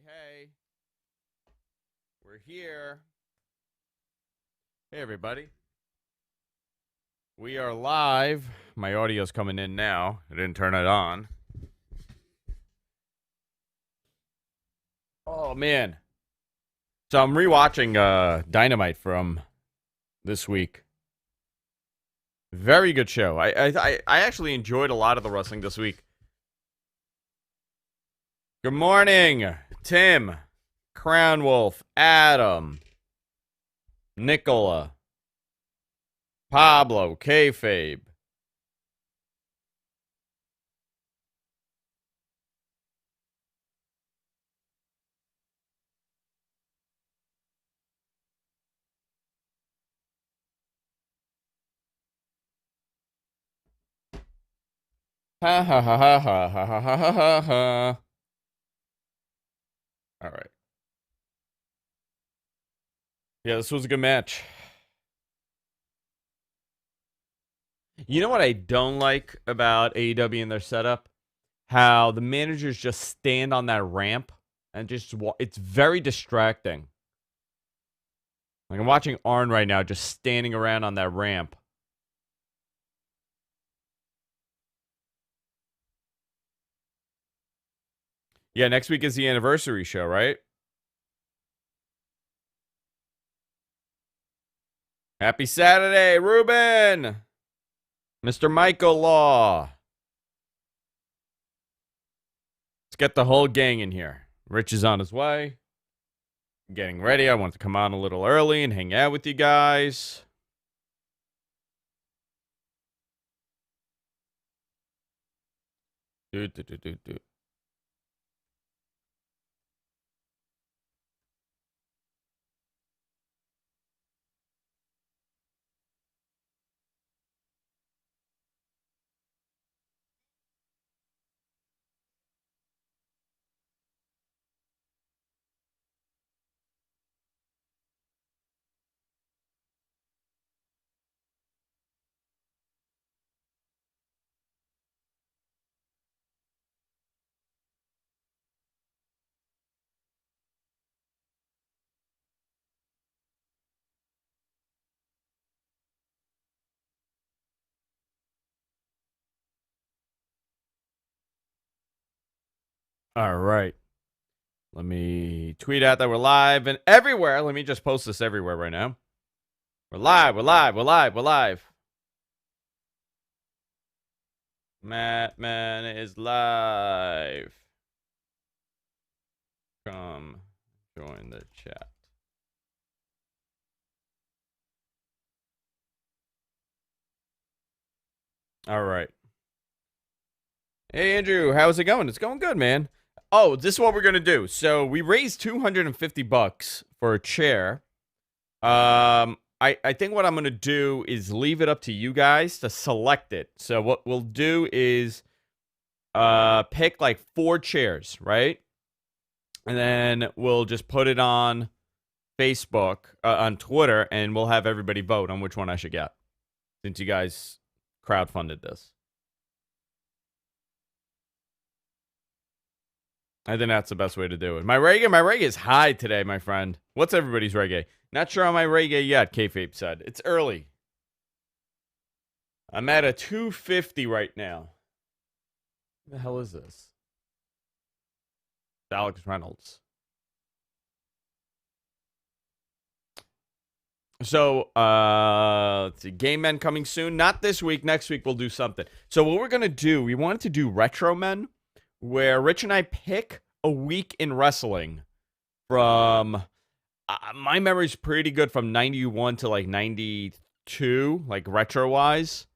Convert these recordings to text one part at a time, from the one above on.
Hey, we're here. Hey, everybody. We are live. My audio's coming in now. I didn't turn it on. Oh, man. So I'm rewatching Dynamite from this week. Very good show. I actually enjoyed a lot of the wrestling this week. Good morning, Tim, Crown Wolf, Adam, Nicola, Pablo, Kayfabe. Ha ha ha ha ha ha ha ha ha ha. All right. Yeah, this was a good match. You know what I don't like about AEW and their setup? How the managers just stand on that ramp and just it's very distracting. Like I'm watching Arn right now just standing around on that ramp. Yeah, next week is the anniversary show, right? Happy Saturday, Ruben! Mr. Michael Law. Let's get the whole gang in here. Rich is on his way. Getting ready. I want to come on a little early and hang out with you guys. Do. All right. Let me tweet out that we're live and everywhere. Let me just post this everywhere right now. We're live. We're live. Man is live. Come join the chat. All right. Hey, Andrew, how's it going? It's going good, man. Oh, this is what we're going to do. So we raised $250 for a chair. I think what I'm going to do is leave it up to you guys to select it. So what we'll do is pick like 4 chairs, right? And then we'll just put it on Facebook, on Twitter, and we'll have everybody vote on which one I should get, since you guys crowdfunded this. I think that's the best way to do it. My reggae is high today, my friend. What's everybody's reggae? Not sure on my reggae yet, Kayfabe said. It's early. I'm at a 250 right now. What the hell is this? It's Alex Reynolds. So, let's see. Game Men coming soon. Not this week. Next week we'll do something. So what we're going to do, we wanted to do Retro Men, where Rich and I pick a week in wrestling from, my memory's pretty good, from 91 to like 92, like retro-wise.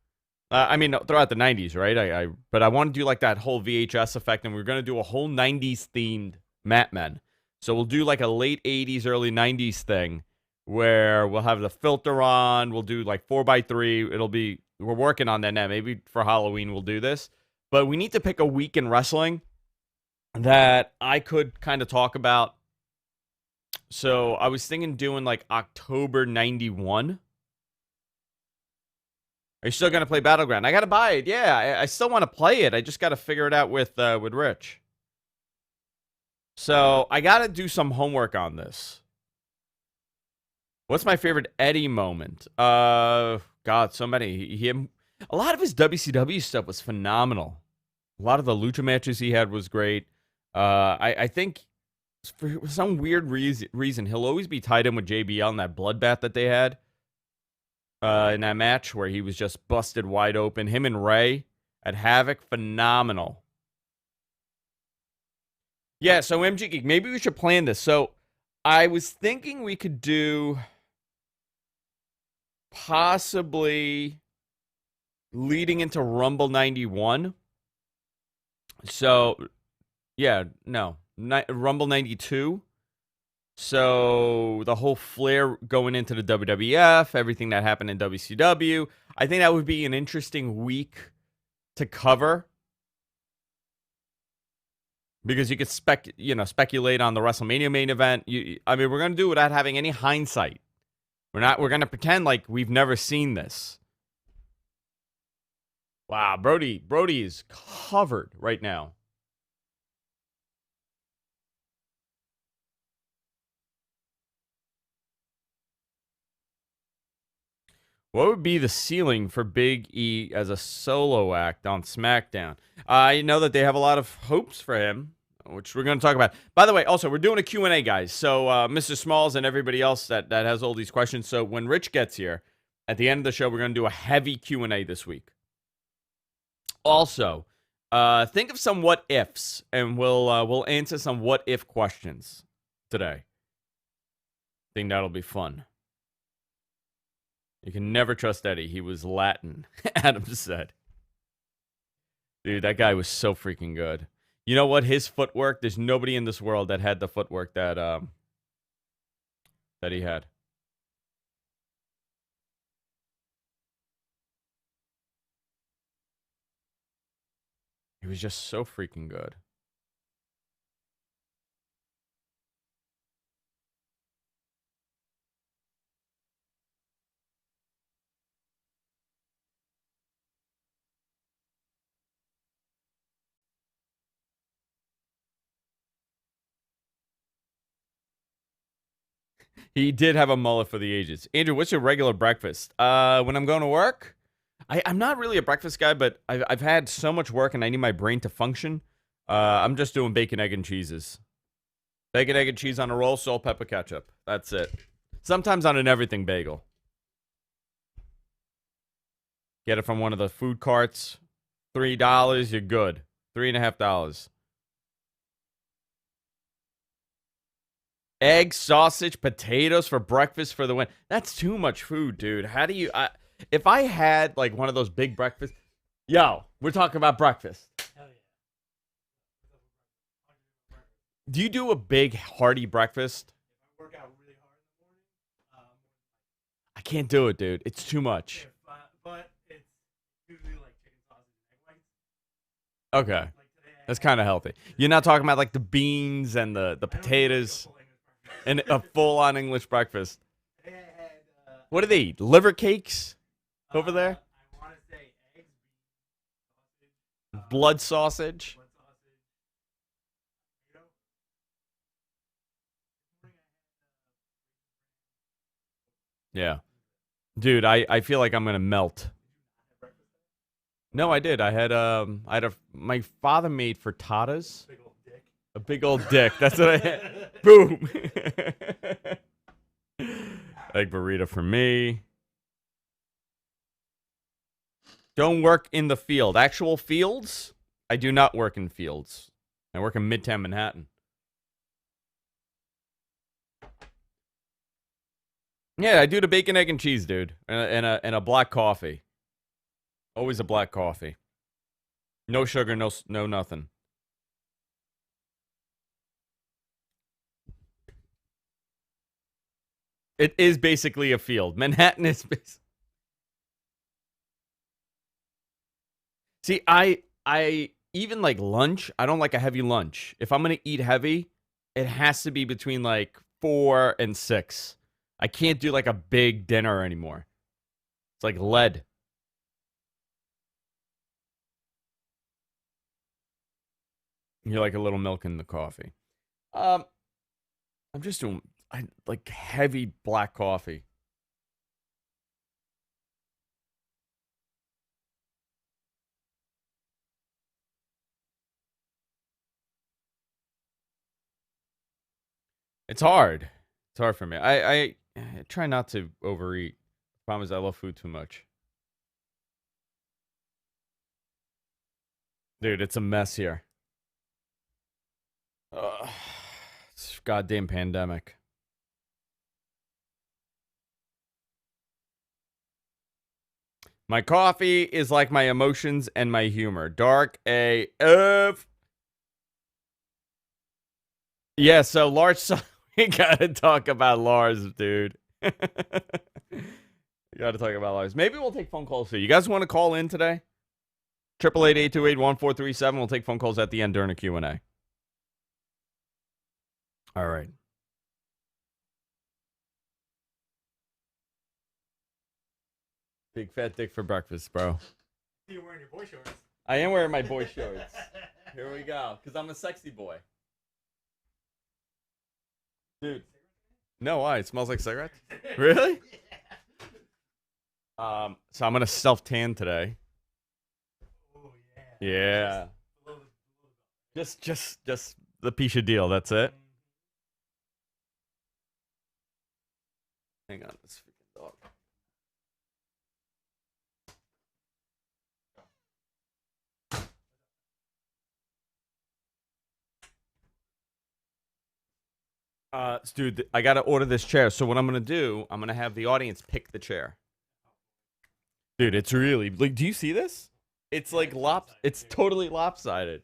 I mean, throughout the 90s, right? But I want to do like that whole VHS effect, and we're going to do a whole 90s themed Mat Men. So we'll do like a late 80s, early 90s thing where we'll have the filter on. We'll do like 4x3. We're working on that now. Maybe for Halloween we'll do this. But we need to pick a week in wrestling that I could kind of talk about. So I was thinking doing like October 91. Are you still going to play Battleground? I got to buy it. Yeah, I still want to play it. I just got to figure it out with Rich. So I got to do some homework on this. What's my favorite Eddie moment? God, so many. A lot of his WCW stuff was phenomenal. A lot of the lucha matches he had was great. I think for some weird reason he'll always be tied in with JBL in that bloodbath that they had in that match where he was just busted wide open. Him and Ray at Havoc, phenomenal. Yeah, so MG Geek, maybe we should plan this. So I was thinking we could do possibly leading into Rumble 91. So, yeah, no. Rumble 92. So, the whole flair going into the WWF, everything that happened in WCW. I think that would be an interesting week to cover. Because you could speculate on the WrestleMania main event. I mean, we're going to do it without having any hindsight. We're going to pretend like we've never seen this. Wow, Brody is covered right now. What would be the ceiling for Big E as a solo act on SmackDown? I know that they have a lot of hopes for him, which we're going to talk about. By the way, also, we're doing a Q&A, guys. So, Mr. Smalls and everybody else that has all these questions. So, when Rich gets here, at the end of the show, we're going to do a heavy Q&A this week. Also, think of some what ifs, and we'll answer some what if questions today. I think that'll be fun. You can never trust Eddie. He was Latin, Adam said. Dude, that guy was so freaking good. You know what? His footwork, there's nobody in this world that had the footwork that he had. He was just so freaking good. He did have a mullet for the ages. Andrew, what's your regular breakfast? When I'm going to work, I'm not really a breakfast guy, but I've had so much work and I need my brain to function. I'm just doing bacon, egg, and cheeses. Bacon, egg, and cheese on a roll, salt, pepper, ketchup. That's it. Sometimes on an everything bagel. Get it from one of the food carts. $3, you're good. $3.50. Egg, sausage, potatoes for breakfast for the win. That's too much food, dude. How do you... if I had, like, one of those big breakfasts... Yo, we're talking about breakfast. Hell yeah. Do you do a big, hearty breakfast? If I work out really hard in the morning, I can't do it, dude. It's too much. But it's usually, like, chicken sausage and egg whites. Okay. That's kind of healthy. You're not talking about, like, the beans and the potatoes... And a full-on English breakfast. What do they eat? Liver cakes over there? I want to say eggs, sausage, blood sausage. Yeah. Dude, I feel like I'm going to melt. No, I did. I had my father made frittatas. A big old dick. That's what I had. Boom. Egg burrito for me. Don't work in the field. Actual fields? I do not work in fields. I work in Midtown Manhattan. Yeah, I do the bacon, egg, and cheese, dude. And a black coffee. Always a black coffee. No sugar, no nothing. It is basically a field. Manhattan is See, I even like lunch, I don't like a heavy lunch. If I'm going to eat heavy, it has to be between like 4 and 6. I can't do like a big dinner anymore. It's like lead. You like a little milk in the coffee. I'm just doing like heavy black coffee. It's hard. It's hard for me. I try not to overeat. The problem is I love food too much. Dude, it's a mess here. It's a goddamn pandemic. My coffee is like my emotions and my humor. Dark AF. Yeah, so Lars, we gotta talk about Lars, dude. We gotta talk about Lars. Maybe we'll take phone calls too. You guys want to call in today? 888-828-1437. We'll take phone calls at the end during a Q&A. All right. Big fat dick for breakfast, bro. You're wearing your boy shorts. I am wearing my boy shorts. Here we go. Because I'm a sexy boy. Dude. No, why? It smells like cigarettes? Really? So I'm going to self-tan today. Oh, yeah. Just the piece of deal. That's it. Hang on. This freaking dog. Dude, I gotta order this chair. So what I'm gonna do, I'm gonna have the audience pick the chair. Dude, it's really like. Do you see this? It's like it's totally lopsided.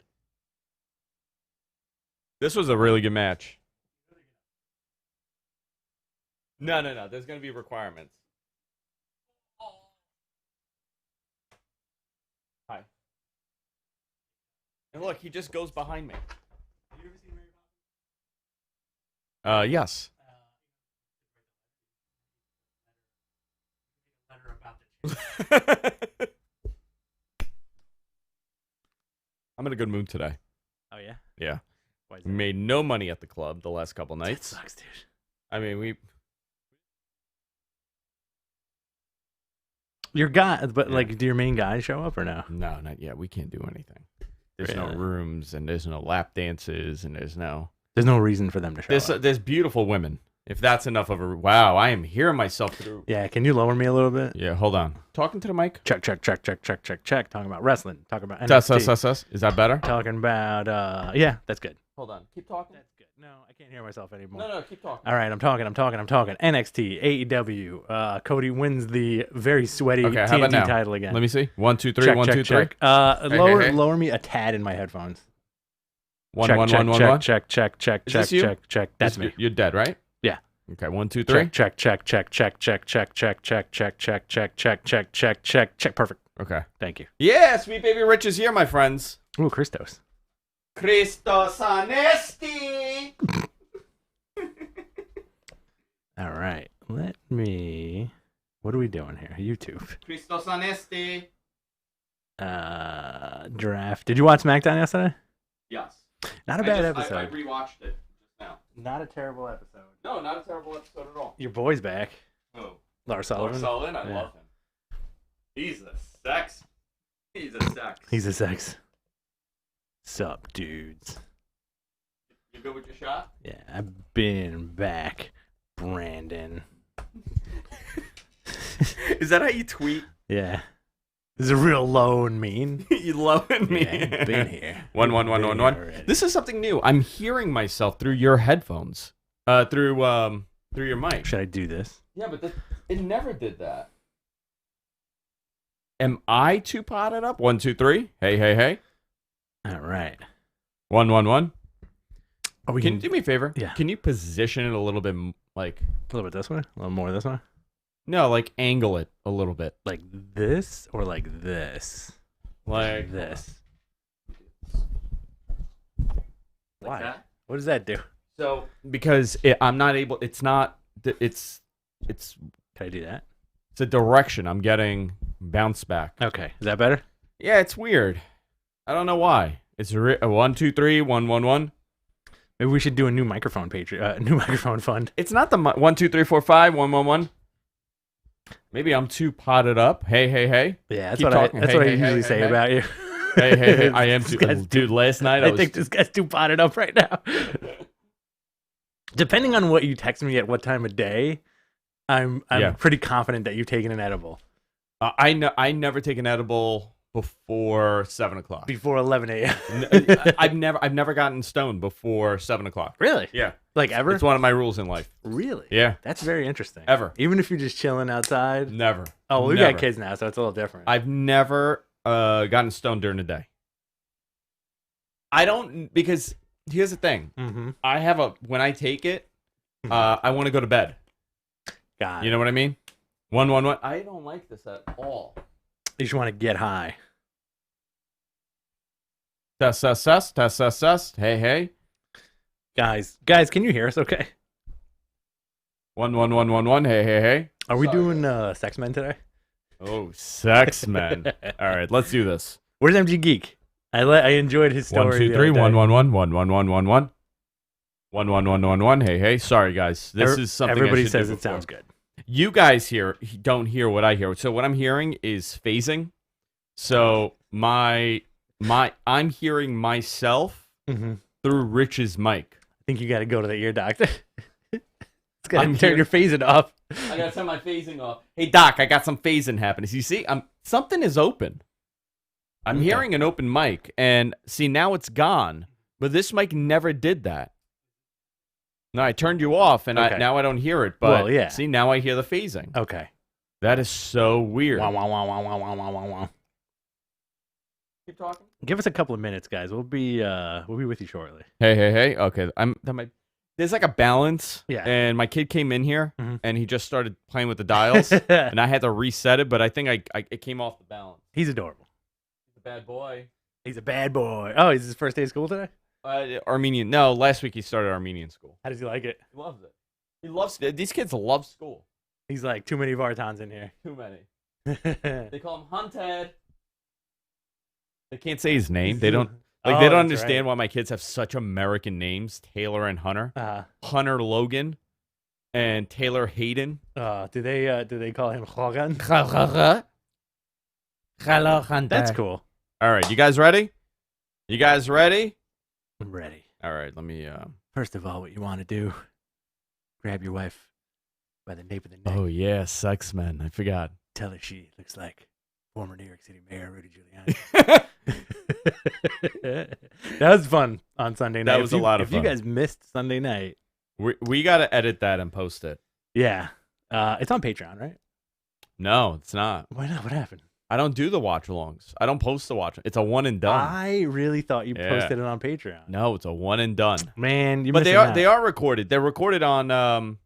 This was a really good match. No. There's gonna be requirements. Hi. And look, he just goes behind me. Yes. I'm in a good mood today. Oh, yeah? Yeah. Why is We that? made no money at the club the last couple nights. That sucks, dude. I mean, we. Your guy, but Yeah. like, do your main guys show up or no? No, not yet. We can't do anything. There's no Really? rooms, and there's no lap dances, and there's no. There's no reason for them to show up. There's beautiful women. If that's enough of a. Wow, I am hearing myself through. Yeah, can you lower me a little bit? Yeah, hold on. Talking to the mic. Check. Talking about wrestling. Talking about Sus. NXT. Is that better? Talking about, yeah, that's good. Hold on. Keep talking. That's good. No, I can't hear myself anymore. No, keep talking. All right, I'm talking. NXT, AEW. Cody wins the very sweaty Okay, how about TNT now? title again. Let me see. 1, 2, 3. check, 1, check, 2, 3. check. Lower, hey. lower me a tad in my headphones. 1, check, 1, check, 1, 1, check, 1. check, check, check, Is check, this you? check. That's me. You're dead, right? Yeah. Okay. 1, 2, 3. Check. Perfect. Okay. Thank you. Yeah, sweet baby Rich is here, my friends. Ooh, Christos. Christos Anesti. All right. Let me. What are we doing here? YouTube. Christos Anesti. Draft. Did you watch SmackDown yesterday? Yes. Not a bad I episode. rewatched it just now. Not a terrible episode. No, not a terrible episode at all. Your boy's back. Oh. Lars Sullivan. Sullivan, I Yeah. love him. He's a sex. He's a sex. He's a sex. Sup, dudes. You good with your shot? Yeah, I've been back, Brandon. Is that how you tweet? Yeah. This is a real low and mean. You loving me? Yeah, I've been here. 1, 1, 1, 1, 1. Already. This is something new. I'm hearing myself through your headphones. Through your mic. Should I do this? Yeah, but it never did that. Am I too potted up? 1, 2, 3. Hey. All right. 1, 1, 1. Are we Can you do me a favor? Yeah. Can you position it a little bit, like... a little bit this way? A little more this way? No, like angle it a little bit. Like this or like this? Like this. Like Why? that? What does that do? So, because I'm not able... It's not... It's Can I do that? a direction. I'm getting bounce back. Okay. Is that better? Yeah, it's weird. I don't know why. It's 1, 2, 3, 1, 1, 1. Maybe we should do a new microphone new microphone fund. It's not the 1 2 3 4 5 1 1 1. Maybe I'm too potted up. Hey, hey, hey. Yeah, that's Keep what talking. I Hey, usually hey, say hey. about you. Hey, hey, hey. I am This too. guy's Dude, last night I think this guy's too potted up right now. Depending on what you text me at what time of day, I'm pretty confident that you've taken an edible. I never take an edible before 7 o'clock. Before 11 a.m. I've never gotten stoned before 7 o'clock. Really? Yeah. Like ever? It's one of my rules in life. Really? Yeah. That's very interesting. Ever. Even if you're just chilling outside? Never. Oh, well, we Never. got kids now, so it's a little different. I've never gotten stoned during the day. I don't, because here's the thing. Mm-hmm. When I take it, I want to go to bed. God. You know what I mean? 1 1 1. I don't like this at all. You just want to get high. Test, test, test, test, test, test. Hey, hey. Guys, can you hear us okay? 1 1 1 1 1. Hey, hey, hey. Are we doing Sex Men today? Oh, sex men. All right, let's do this. Where's MG Geek? I enjoyed his story. 1 2 3 1 1 1 1 1 1 1 1 1 1 1 1 1. Hey, hey. Sorry, guys. This is something everybody I should says do it sounds good. You guys don't hear what I hear. So what I'm hearing is phasing. So I'm hearing myself through Rich's mic. I think you got to go to the ear doctor. It's got to turn your phasing off. I got to turn my phasing off. Hey, Doc, I got some phasing happening. You see, something is open. I'm hearing an open mic, and see, now it's gone. But this mic never did that. No, I turned you off, and now I don't hear it. But see, now I hear the phasing. Okay. That is so weird. Wow, wow, wow, wow, wow, wow, wow, wow. Keep talking. Give us a couple of minutes, guys. We'll be with you shortly. Hey, hey, hey. Okay, there's like a balance. Yeah. And my kid came in here, and he just started playing with the dials, and I had to reset it, but I think it came off the balance. He's adorable. He's a bad boy. He's a bad boy. Oh, is his first day of school today? Armenian. No, last week he started Armenian school. How does he like it? He loves it. He loves it. These kids love school. He's like, too many Vartons in here. Too many. They call him Hunted. They can't say his name. They don't. Like they don't understand why my kids have such American names, Taylor and Hunter. Hunter Logan and Taylor Hayden. Do they call him Logan? Hello, Hunter. That's cool. All right, you guys ready? You guys ready? I'm ready. All right, let me. First of all, what you want to do? Grab your wife by the nape of the neck. Oh yeah, sex man. I forgot. Tell her she looks like former New York City Mayor Rudy Giuliani. That was fun on Sunday night. That was a lot of fun. If you guys missed Sunday night, we got to edit that and post it. Yeah, it's on Patreon, right? No, it's not. Why not? What happened? I don't do the watch-alongs. I don't post the watch. It's a one and done. I really thought you posted it on Patreon. No, it's a one and done. Man, but they are recorded. They're recorded on on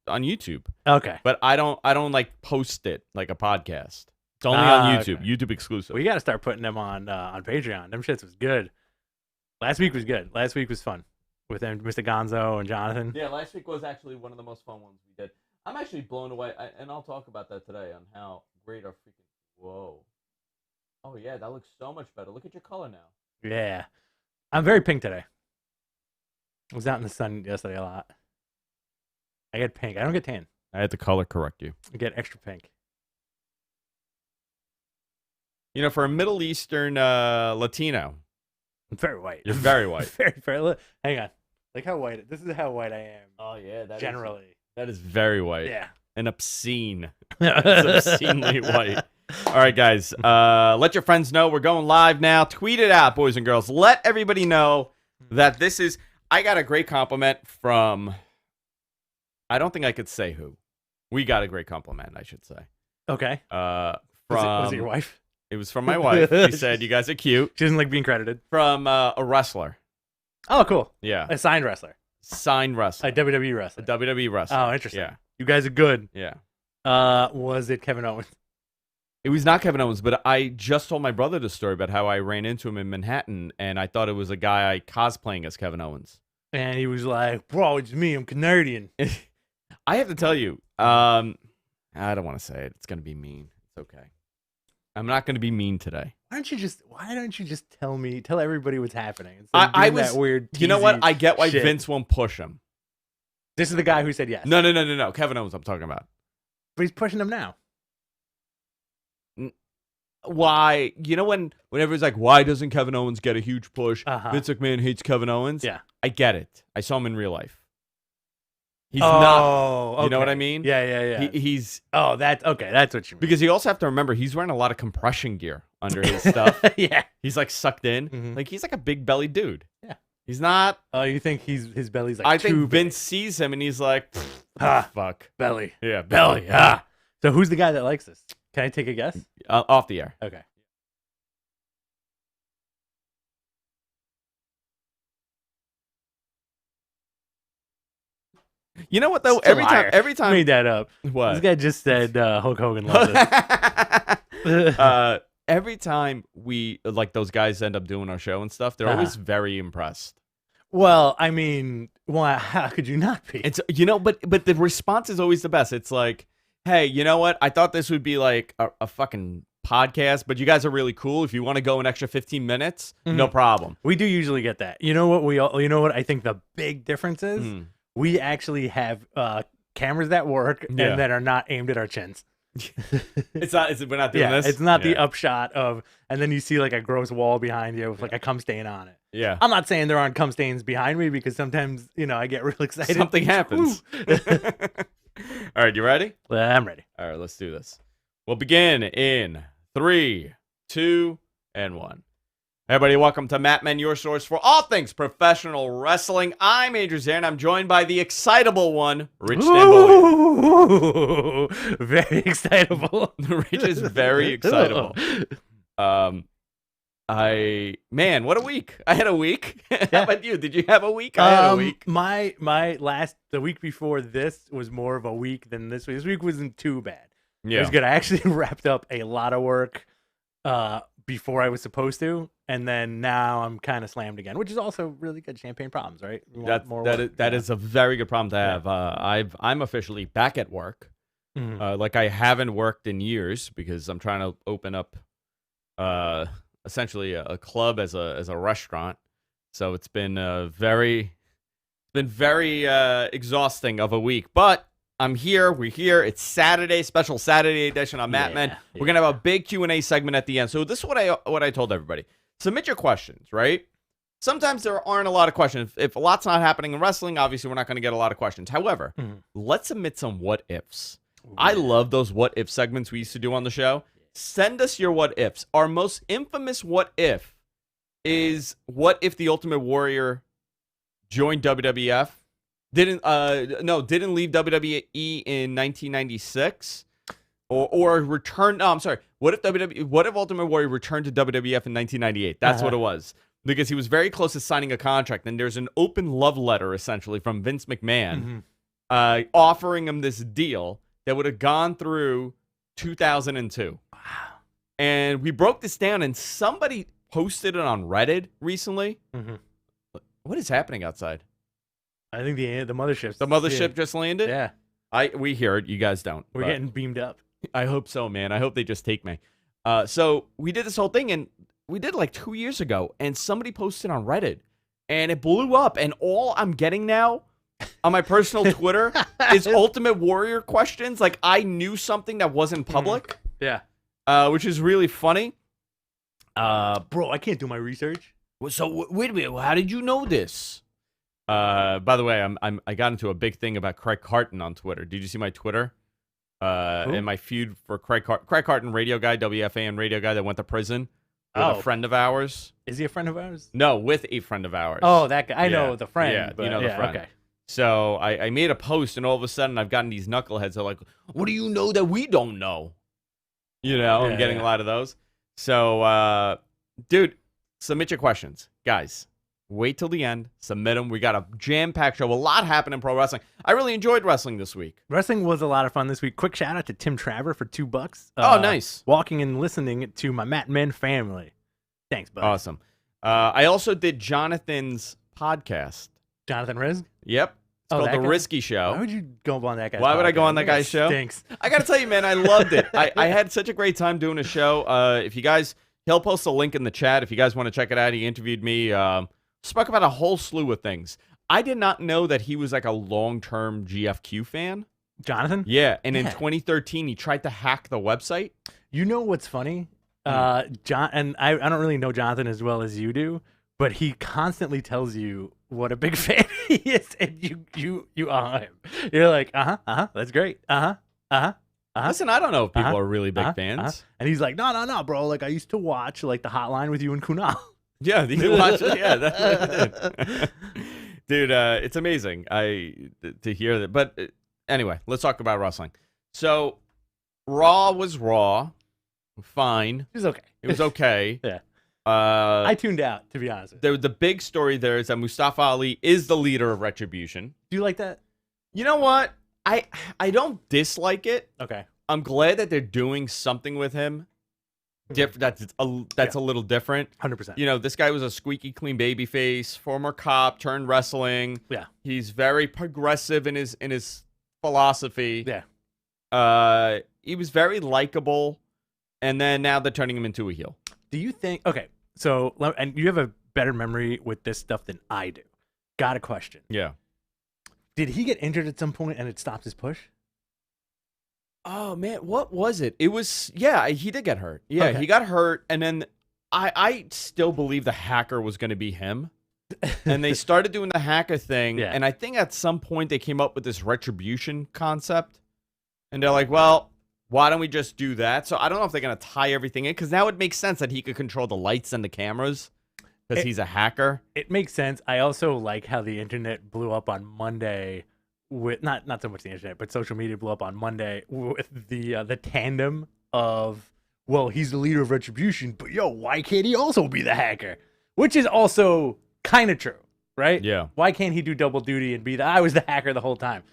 YouTube. Okay. But I don't like post it like a podcast. It's only on YouTube. Okay. YouTube exclusive. We got to start putting them on Patreon. Them shits was good. Last week was good. Last week was fun with them, Mr. Gonzo and Jonathan. Yeah, last week was actually one of the most fun ones we did. I'm actually blown away, and I'll talk about that today on how great our freaking... Whoa. Oh, yeah, that looks so much better. Look at your color now. Yeah. I'm very pink today. I was out in the sun yesterday a lot. I get pink. I don't get tan. I had to color correct you. I get extra pink. You know, for a Middle Eastern Latino... I'm very white. You're very white. very. Hang on. Like how white... This is how white I am. Oh, yeah. Generally. That is very white. Yeah. And obscene. It's obscenely white. All right, guys. Let your friends know we're going live now. Tweet it out, boys and girls. Let everybody know that this is... I got a great compliment from... I don't think I could say who. We got a great compliment, I should say. Okay. Was it your wife? It was from my wife. She said, you guys are cute. She doesn't like being credited. From a wrestler. Oh, cool. Yeah. A signed wrestler. Signed wrestler. A WWE wrestler. A WWE wrestler. Oh, interesting. Yeah. You guys are good. Yeah. Was it Kevin Owens? It was not Kevin Owens, but I just told my brother the story about how I ran into him in Manhattan, and I thought it was a guy I cosplaying as Kevin Owens. And he was like, bro, it's me. I'm Canadian. I have to tell you, I don't want to say it. It's going to be mean. It's okay. I'm not going to be mean today. Why don't you just tell everybody what's happening? I was that weird. You know what? I get why shit. Vince won't push him. This is the guy who said yes. No. Kevin Owens, I'm talking about. But he's pushing him now. Why? You know whenever it's like, why doesn't Kevin Owens get a huge push? Vince McMahon hates Kevin Owens. Yeah, I get it. I saw him in real life. He's not. You know what I mean? Yeah. He's. Oh, that's okay. That's what you mean. Because you also have to remember he's wearing a lot of compression gear under his stuff. Yeah, he's like sucked in. Mm-hmm. Like he's like a big belly dude. Yeah, he's not. Oh, you think his belly's like? I too think big. Vince sees him and he's like, fuck belly. Yeah, belly. So who's the guy that likes this? Can I take a guess? Off the air. Okay. You know what though? Still Every time made that up. What? This guy just said Hulk Hogan loves it. Every time we like those guys end up doing our show and stuff, they're always very impressed. Well, I mean, how could you not be? It's but the response is always the best. It's like, hey, you know what? I thought this would be like a fucking podcast, but you guys are really cool. If you want to go an extra 15 minutes, no problem. We do usually get that. You know what I think the big difference is? We actually have cameras that work and that are not aimed at our chins. We're not doing this. It's not the upshot of, and then you see like a gross wall behind you with like a cum stain on it. Yeah. I'm not saying there aren't cum stains behind me because sometimes, I get real excited. Something happens. All right, you ready? I'm ready. All right, let's do this. We'll begin in 3, 2, and 1. Hey everybody, welcome to Matt Men, your source for all things professional wrestling. I'm Andrew Zare, and I'm joined by the excitable one, Rich Stambolia. Very excitable. Rich is very excitable. What a week. I had a week. How about you? Did you have a week? I had a week. The week before this was more of a week than this week. This week wasn't too bad. Yeah. It was good. I actually wrapped up a lot of work before I was supposed to, and then now I'm kind of slammed again, which is also really good. Champagne problems, right? That is a very good problem to have. I'm officially back at work. Like I haven't worked in years because I'm trying to open up essentially a club as a restaurant. So it's been very exhausting of a week, but I'm here. We're here. It's Saturday, special Saturday edition on Matt Men. We're gonna have a big Q&A segment at the end. So this is what I told everybody. Submit your questions, right? Sometimes there aren't a lot of questions. If a lot's not happening in wrestling, obviously we're not going to get a lot of questions. However, let's submit some what ifs. I love those what if segments we used to do on the show. Send us your what ifs. Our most infamous what if is what if the Ultimate Warrior joined WWF? Didn't leave WWE in 1996 or returned. No, I'm sorry. What if Ultimate Warrior returned to WWF in 1998? That's what it was, because he was very close to signing a contract. And there's an open love letter essentially from Vince McMahon offering him this deal that would have gone through 2002. Wow. And we broke this down, and somebody posted it on Reddit recently. What is happening outside? I think the mothership. The mothership just landed? Yeah. We hear it. You guys don't. We're getting beamed up. I hope so, man. I hope they just take me. So we did this whole thing, and we did it like 2 years ago, and somebody posted on Reddit, and it blew up. And all I'm getting now on my personal Twitter is Ultimate Warrior questions. Like I knew something that wasn't public. Yeah. Which is really funny. Bro, I can't do my research. So wait a minute. How did you know this? By the way, I got into a big thing about Craig Carton on Twitter. Did you see my Twitter? And my feud for Craig Carton, radio guy, WFAN radio guy that went to prison with a friend of ours. Is he a friend of ours? No, with a friend of ours. Oh, that guy. I know the friend. Yeah, but, you know the friend. Okay. So I made a post, and all of a sudden I've gotten these knuckleheads that are like, what do you know that we don't know? I'm getting a lot of those. So, dude, submit your questions. Guys, wait till the end. Submit them. We got a jam-packed show. A lot happened in pro wrestling. I really enjoyed wrestling this week. Wrestling was a lot of fun this week. Quick shout-out to Tim Traver for $2. Oh, nice. Walking and listening to my Matt Men family. Thanks, bud. Awesome. I also did Jonathan's podcast. Jonathan Rizk? Yep. called that The guy? Risky Why Show. would you go on that guy's Why would I go podcast? on that guy's show? Stinks. I got to tell you, man, I loved it. I had such a great time doing a show. If you guys, he'll post a link in the chat. If you guys want to check it out, he interviewed me. Spoke about a whole slew of things. I did not know that he was like a long-term GFQ fan. Jonathan? Yeah, and in Yeah. 2013, he tried to hack the website. You know what's funny? John and I don't really know Jonathan as well as you do, but he constantly tells you what a big fan he is, and you him. You're like, that's great. Listen, I don't know if people are really big fans. And he's like, no, bro. Like I used to watch like the Hotline with you and Kunal. Yeah, you watch it. Yeah, that's what I did. Dude, it's amazing. To hear that. But anyway, let's talk about wrestling. So, Raw was Raw. Fine. It was okay. It was okay. Yeah. I I tuned out, to be honest with you. the big story there is that Mustafa Ali is the leader of Retribution. Do you like that? You know what? I don't dislike it. Okay. I'm glad that they're doing something with him. That's a little different. 100%. You know, this guy was a squeaky clean babyface, former cop turned wrestling. Yeah. He's very progressive in his philosophy. Yeah. He was very likable, and then now they're turning him into a heel. Do you think? Okay. So, and you have a better memory with this stuff than I do. Got a question. Yeah. Did he get injured at some point and it stopped his push? Oh man, what was it? It was he did get hurt. Yeah, Okay. he got hurt, and then I still believe the hacker was going to be him. And they started doing the hacker thing, Yeah. and I think at some point they came up with this retribution concept, and they're like, well, why don't we just do that? So I don't know if they're going to tie everything in, because now it makes sense that he could control the lights and the cameras, because he's a hacker. It makes sense. I also like how the internet blew up on Monday with not so much the internet, but social media blew up on Monday with the tandem of, well, he's the leader of Retribution, but yo, why can't he also be the hacker? Which is also kind of true, right? Yeah. Why can't he do double duty and be I was the hacker the whole time?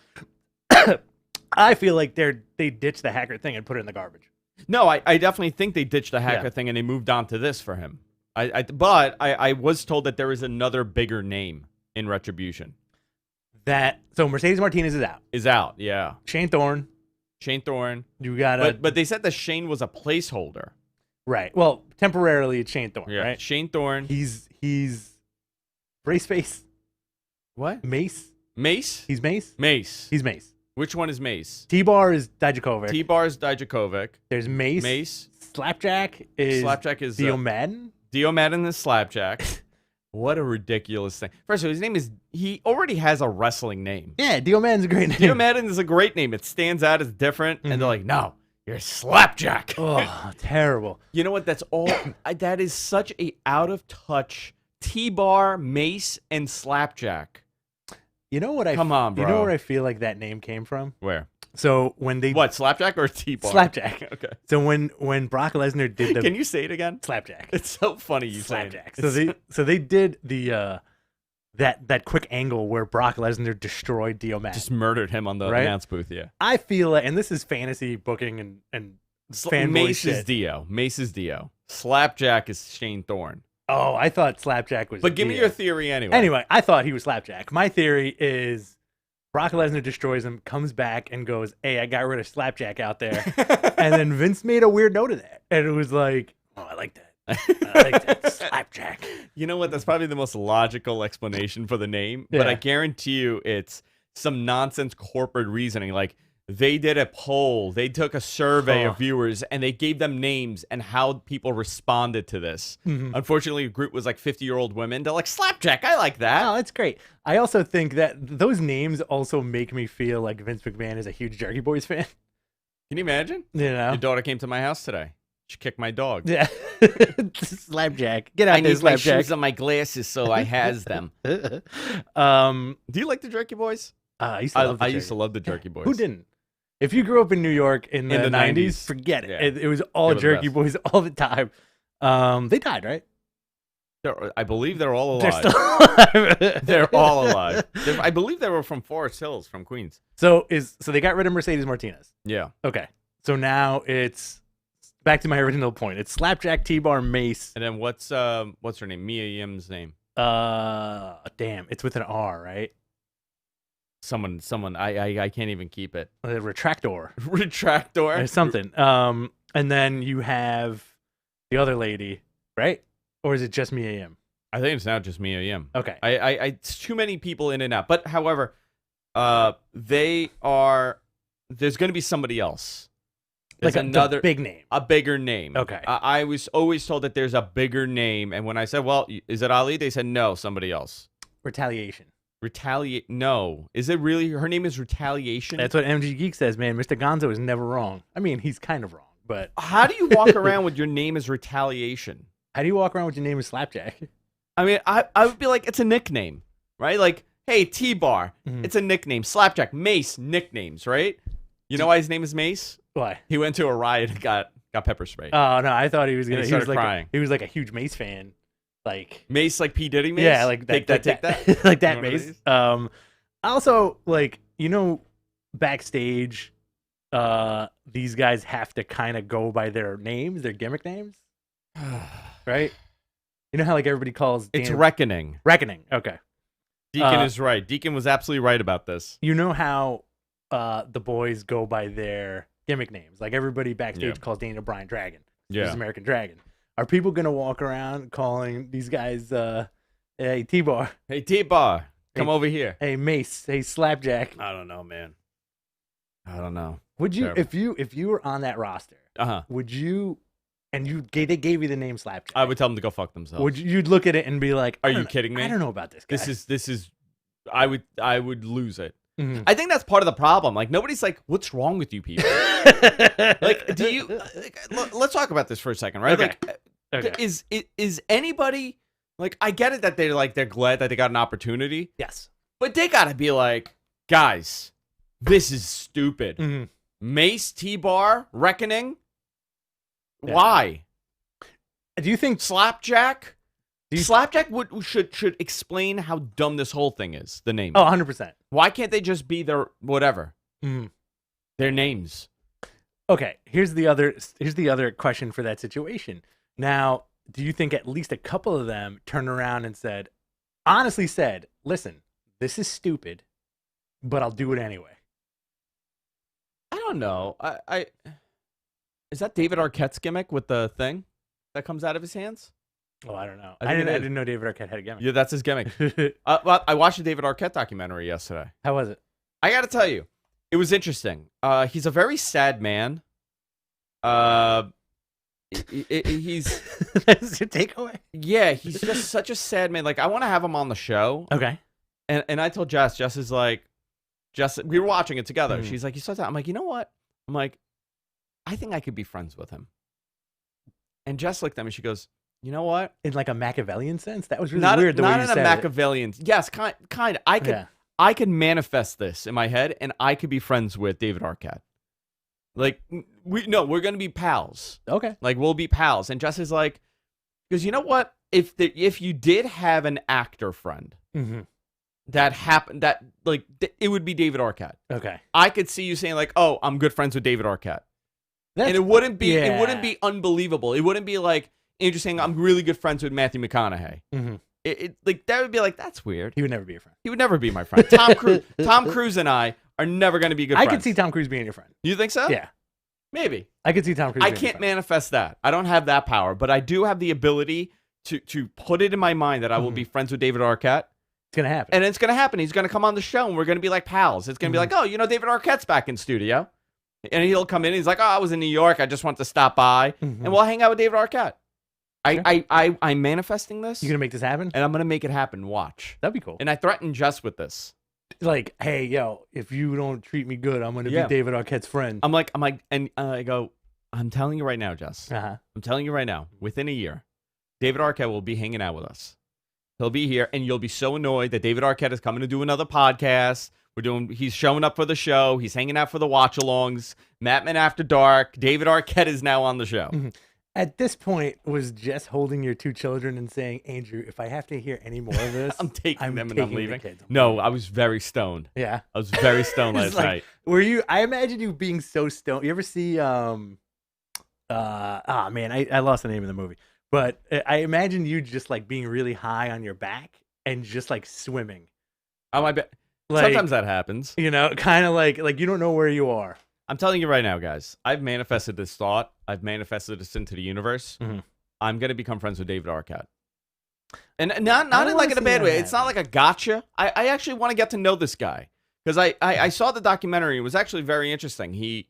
I feel like they ditched the hacker thing and put it in the garbage. No, I definitely think they ditched the hacker Yeah. thing and they moved on to this for him. But I was told that there is another bigger name in Retribution. So Mercedes Martinez is out. Is out, yeah. Shane Thorne, Shane Thorne. you got But they said that Shane was a placeholder. right. Well, temporarily it's Shane Thorne, Yeah. right? Shane Thorne. He's brace face. What? Mace. Mace? He's Mace. Mace. He's Mace. Which one is Mace? T-Bar is Dijakovic. T-Bar is Dijakovic. There's Mace. Mace. Slapjack is Slapjack is Dio Madden. Dio Madden is Slapjack. What a ridiculous thing. First of all, his name is, he already has a wrestling name. Yeah, Dio Madden's a great name. Dio Madden is a great name. It stands out as different. And they're like, no, you're Slapjack. Oh, terrible. You know what? That's all. That is such a out of touch T-Bar, Mace, and Slapjack. You know what Come on, bro. You know where I feel like that name came from? Where? So when they What, Slapjack or T-Bar? Slapjack. Okay. So when Brock Lesnar did the Can you say it again? Slapjack. It's so funny you say it. Slapjack. So they did the that quick angle where Brock Lesnar destroyed Dio Madden. Just murdered him on the Right? announce booth, yeah. I feel like, and this is fantasy booking and fanboy Mace is shit. Dio. Mace is Dio. Slapjack is Shane Thorne. Oh, I thought Slapjack was. But give me Dio. your theory anyway. Anyway, I thought he was Slapjack. My theory is Brock Lesnar destroys him, comes back, and goes, "Hey, I got rid of Slapjack out there." And then Vince made a weird note of that, and it was like, "Oh, I like that. I like that Slapjack." You know what? That's probably the most logical explanation for the name. But Yeah. I guarantee you it's some nonsense corporate reasoning. Like, they did a poll. They took a survey of viewers, and they gave them names and how people responded to this. Mhm. Unfortunately, a group was like 50-year-old women. They're like, Slapjack, I like that. Oh, that's great. I also think that those names also make me feel like Vince McMahon is a huge Jerky Boys fan. Can you imagine? You know? Your daughter came to my house today. She kicked my dog. Yeah. Slapjack. Get out I there, need my Slapjack. shoes and my glasses, so I has them. Do you like the Jerky Boys? I used to love the I used to Jerky- love the Jerky Boys. Who didn't? If you grew up in New York in the, In the 90s, 90s, forget it. yeah. It was They all were the Jerky best. Boys all the time. They died, right? I believe they're all They're alive. still alive. They're all alive. I believe they were from Forest Hills, from Queens. So they got rid of Mercedes Martinez. Yeah. Okay. So now it's back to my original point. It's Slapjack, T-Bar, Mace. And then what's her name? Mia Yim's name. Damn, it's with an R, right? Someone. I can't even keep it. A retractor. Retractor. Or something. And then you have the other lady, right? Or is it just Mia Yim? I think it's now just Mia Yim. Okay. It's too many people in and out. But however, they are. There's going to be somebody else. There's Like another big name. A bigger name. Okay. I was always told that there's a bigger name, and when I said, "Well, is it Ali?" They said, "No, somebody else." Retaliation. Retaliate? No. Is it really? Her name is Retaliation. That's what MG Geek says, man. Mr. Gonzo is never wrong. I mean, he's kind of wrong, but How do you walk around with your name as Retaliation? how do you walk around with your name as Slapjack? I mean, I would be like, it's a nickname, right? Like, hey, T-Bar, it's a nickname. Slapjack, Mace, nicknames, right? You know why his name is Mace? Why? He went to a riot and got pepper sprayed. Oh no, I thought he was gonna. he He was started crying. he was like a huge Mace fan, like Mace, like P. Diddy Mace? yeah, like that, Take that. like that You know what it Mace. is? Also, like backstage, these guys have to kind of go by their names, their gimmick names, right? You know how like everybody calls It's Dan- Reckoning. Reckoning. Okay. Deacon is right. Deacon was absolutely right about this. You know how the boys go by their gimmick names. Like everybody backstage Yeah. calls Daniel Bryan Dragon. Yeah. He's American Dragon. Are people gonna walk around calling these guys hey T-Bar, Hey, T-Bar, come Hey. over here. hey Mace, hey Slapjack? I don't know, man. I don't know. Would you Terrible. if you were on that roster, Uh-huh. would you and they gave you the name Slapjack? I would tell them to go fuck themselves. Would you'd look at it and be like, Are I you don't know- kidding me? I don't know about this guy. This is I would lose it. Mhm. I think that's part of the problem. Like nobody's like, what's wrong with you people? Like, do you? Let's talk about this for a second, right? Okay. Like, Okay. is anybody like? I get it that they're glad that they got an opportunity, Yes. but they gotta be like, guys, this is stupid. Mhm. Mace, T-Bar, Reckoning. Yeah. Why? Do you think Slapjack? Do you- Slapjack should explain how dumb this whole thing is. The name. Oh, 100%. Why can't they just be their whatever? Mhm. Their names. Okay, here's the other question for that situation. Now, do you think at least a couple of them turned around and honestly said, listen, this is stupid, but I'll do it anyway? I don't know. I is that David Arquette's gimmick with the thing that comes out of his hands? Oh, I don't know. I I think didn't, it I is. didn't know David Arquette had a gimmick. Yeah, that's his gimmick. Well, I watched a David Arquette documentary yesterday. How was it? I got to tell you, it was interesting. He's a very sad man. He's That's your takeaway? yeah, he's just such a sad man. Like I want to have him on the show. Okay. And I told Jess is like, we were watching it together. Mhm. She's like, you saw that? I'm like, you know what? I'm like, I think I could be friends with him. And Jess looked at me. She goes, you know what? In like a Machiavellian sense? That was really Not weird the way not you in said a it. Machiavellian. Yes, kind. Yeah. I could manifest this in my head, and I could be friends with David Arquette. Like we're gonna be pals. Okay. Like we'll be pals. And Jess is like, because you know what? If you did have an actor friend Mm-hmm. that happened, that like it would be David Arquette. Okay. I could see you saying like, oh, I'm good friends with David Arquette. That's, And it wouldn't be yeah. unbelievable. It wouldn't be like interesting. I'm really good friends with Matthew McConaughey. Mhm. It like that would be like, that's weird. He would never be your friend. He would never be my friend. Tom Cruise and I are never going to be good I friends. could see Tom Cruise being your friend. You think so? Yeah. Maybe. I could see Tom Cruise I being your can't friend. manifest that. I don't have that power, but I do have the ability to put it in my mind that I will Mhm. be friends with David Arquette. It's going to happen. And it's going to happen. He's going to come on the show and we're going to be like pals. It's going to be like, oh, David Arquette's back in studio. And he'll come in and he's like, oh, I was in New York. I just wanted to stop by. Mhm. And we'll hang out with David Arquette. Okay. I'm manifesting this. You going to make this happen? And I'm going to make it happen. Watch. That'd be cool. And I threatened Jess with this. Like, hey, yo, if you don't treat me good, I'm going to Yeah. be David Arquette's friend. I'm like, and I go, I'm telling you right now, Jess. Uh-huh. I'm telling you right now, within a year, David Arquette will be hanging out with us. He'll be here, and you'll be so annoyed that David Arquette is coming to do another podcast. He's showing up for the show. He's hanging out for the watch-alongs. Mattman After Dark. David Arquette is now on the show. At this point, was Jess holding your two children and saying, Andrew, if I have to hear any more of this, I'm taking them and I'm taking the leaving. kids. No, I was very stoned. Yeah. I was very stoned It's last like- night. Were you? I imagine you being so stoned. You ever see? Man, I lost the name of the movie, but I imagine you just like being really high on your back and just like swimming. Oh, I bet. Like, Sometimes that happens. Kind of like you don't know where you are. I'm telling you right now, guys. I've manifested this thought. I've manifested this into the universe. Mm-hmm. I'm gonna become friends with David Arquette, and not in like in a bad way. It's not like a gotcha. I actually want to get to know this guy because I saw the documentary. It was actually very interesting. He,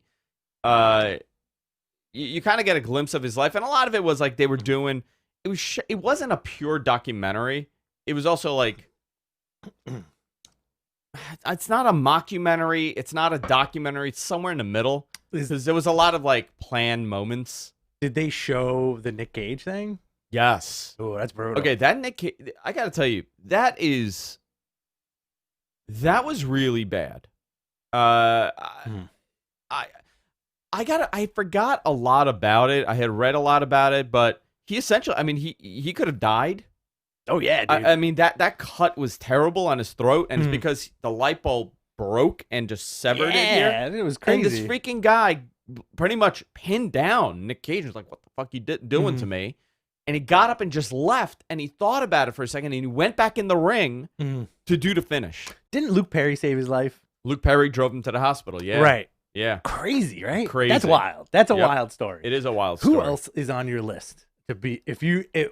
you kind of get a glimpse of his life, and a lot of it was like they were doing. It wasn't a pure documentary. It was also like. It's not a mockumentary. It's not a documentary. It's somewhere in the middle. Because there was a lot of like planned moments. Did they show the Nick Cage thing? Yes. Oh, that's brutal. Okay, that Nick Cage, I got to tell you, that was really bad. I forgot a lot about it. I had read a lot about it, but he essentially, I mean, he could have died. Oh yeah, dude. I mean that cut was terrible on his throat, and it's because the light bulb broke and just severed it here. Yeah, it was crazy. And this freaking guy pretty much pinned down Nick Cage. Was like, "What the fuck you doing to me?" And he got up and just left, and he thought about it for a second, and he went back in the ring to do the finish. Didn't Luke Perry save his life? Luke Perry drove him to the hospital. Yeah, right. Yeah, crazy, right? Crazy. That's wild. That's a wild story. It is a wild story. Who else is on your list? To be